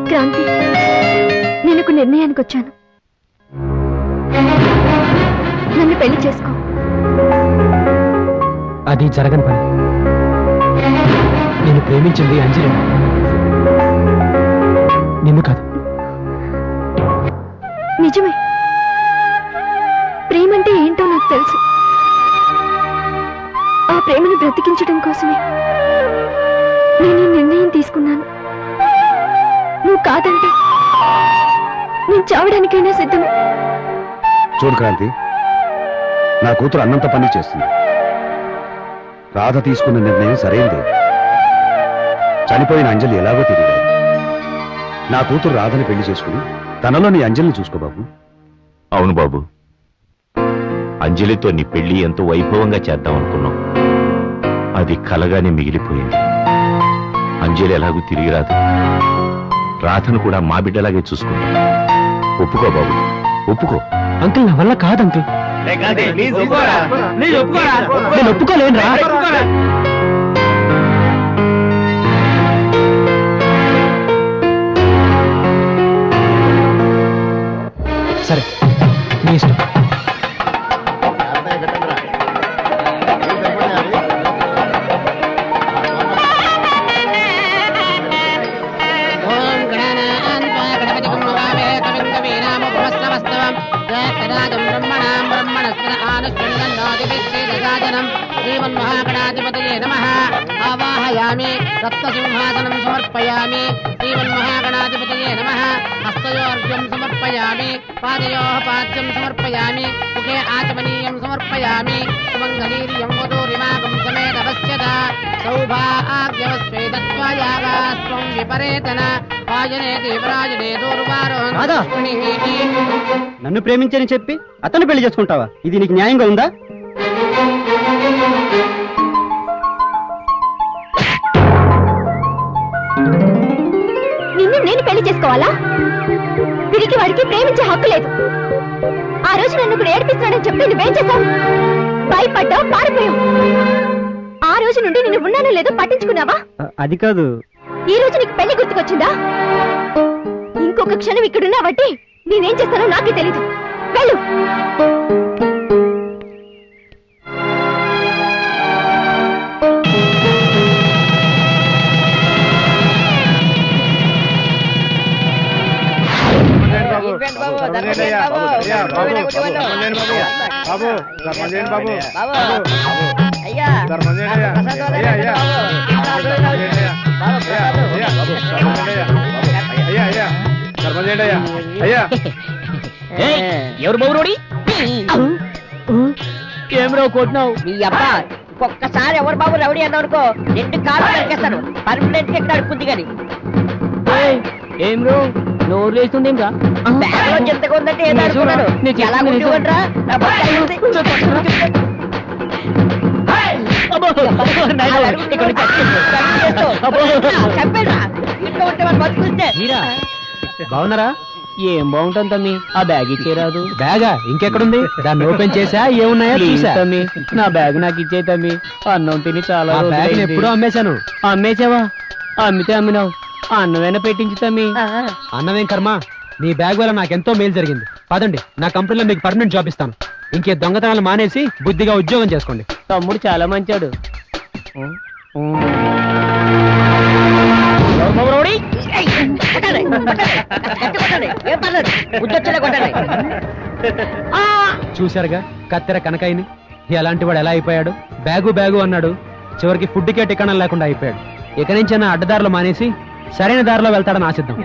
క్రాంతి, నేను ఒక నిర్ణయానికి వచ్చాను. నన్ను పెళ్లి చేసుకో. అది జరగని పని. నేను ప్రేమించింది అంజలి, నిన్ను కాదు. నిజమే, ప్రేమంటే ఏంటో నాకు తెలుసు. ఆ ప్రేమను బ్రతికించడం కోసమే నేను ఈ నిర్ణయం తీసుకున్నాను. నువ్వు కాదంటే నేను చావడానికైనా సిద్ధమే. చూడు క్రాంతి, నా కూతురు అన్నంత పని చేస్తుంది. రాధ తీసుకున్న నిర్ణయం సరైందే. చనిపోయిన అంజలి ఎలాగో తిరిగాడు. నా కూతురు రాధని పెళ్లి చేసుకుని తనలో నీ అంజలిని చూసుకో బాబు. అవును బాబు, అంజలితో నీ పెళ్లి ఎంతో వైభవంగా చేద్దాం అనుకున్నాం. అది కలగానే మిగిలిపోయింది. అంజలి ఎలాగూ తిరిగి రాదు. రాధను కూడా మా బిడ్డలాగే చూసుకుంటా. ఒప్పుకో బాబు, ఒప్పుకో. అంకుల్ నా వల్ల కాదు అంకుల్. నేను ఒప్పుకోలేనురా. సరే నీ ఇష్టం. శ్రీమన్మహాగణాధిపతయే నమః. ఆవాహయామి రత్నసింహాసనం సమర్పయామి. శ్రీమన్మహాగణాధిపతయే నమః. హస్తయోర్ఘ్యం సమర్పయామి. పాదయోః పాద్యం సమర్పయామి. ముఖే ఆచమనీయం సమర్పయామి. సుమంగళీర్యం వధూరిమాగం సమేత పశ్యత. సౌభాగ్యవస్వేదత్వాయాగాస్త్వం విపరేతన వాజనే దేవరాజనే దూర్వారోహం. నన్ను ప్రేమించని చెప్పి అతను పెళ్లి చేసుకుంటావా? ఇది నీకు న్యాయంగా ఉందా? నిన్ను నేను పెళ్లి చేసుకోవాలా? తిరిగి వాడికి ప్రేమించే హక్కు లేదు. ఆ రోజు నన్ను ఇప్పుడు ఏడిపిస్తున్నాడని చెప్తే నువ్వేం చేశావు? భయపడ్డావు, పారిపోయావు. ఆ రోజు నుండి నిన్ను ఉన్నానో లేదో పట్టించుకున్నావా? అది కాదు. ఈ రోజు నీకు పెళ్లి గుర్తుకొచ్చిందా? ఇంకొక క్షణం ఇక్కడున్నావంటే నేనేం చేస్తానో నాకే తెలీదు. వెళ్ళు. ఎవరు బౌరోడి? ఏమరో కొట్టినావు? మీ అబ్బా ఒక్కసారి ఎవరు బాబు రౌడీ అన్నావు 2 కాళ్ళు నరికేస్తాను. పర్మనెంట్ గా ఇక్కడ అడుపుద్ది కానీ ఏం రో నోరు లేస్తుందేం రా? బ్యాగ్ లో ఎంతగా ఉందంటే ఏదో అనుకున్నాను. ఎలా ఉంటుందంటరా? చెప్పేరా ఇంట్లో ఉంటే వాళ్ళు బతుకుంటే. బాగున్నారా? ఏం బాగుంటుంది తమ్మి, ఆ బ్యాగ్ ఇచ్చేరాదు. బ్యాగా ఇంకెక్కడుంది? దాన్ని ఓపెన్ చేసా, ఏమున్నాయా ప్లీజ్ చూసా. తమ్మి, నా బ్యాగ్ నాకు ఇచ్చే తమ్మి. అన్నం తిని చాలా ఆ బ్యాగ్ రోజులైంది. ఎప్పుడో అమ్మేశాను. అమ్మేసావా? అమ్మితే అమ్మినావు, అన్నమైనా పెట్టించు తమ్మి. అన్నమేం కర్మ, నీ బ్యాగ్ వల్ల నాకెంతో మేలు జరిగింది. పదండి, నా కంపెనీలో మీకు పర్మనెంట్ జాబ్ ఇస్తాను. ఇంకే దొంగతనాలు మానేసి బుద్ధిగా ఉద్యోగం చేసుకోండి. తమ్ముడు చాలా మంచాడు. చూశారుగా కత్తెర కనకాయని, ఎలాంటి వాడు ఎలా అయిపోయాడు? బ్యాగు బ్యాగు అన్నాడు, చివరికి ఫుడ్కే టికాణం లేకుండా అయిపోయాడు. ఇక నుంచి అడ్డదారిలో మానేసి సరైన దారిలో వెళ్తాడని ఆశిద్దాం.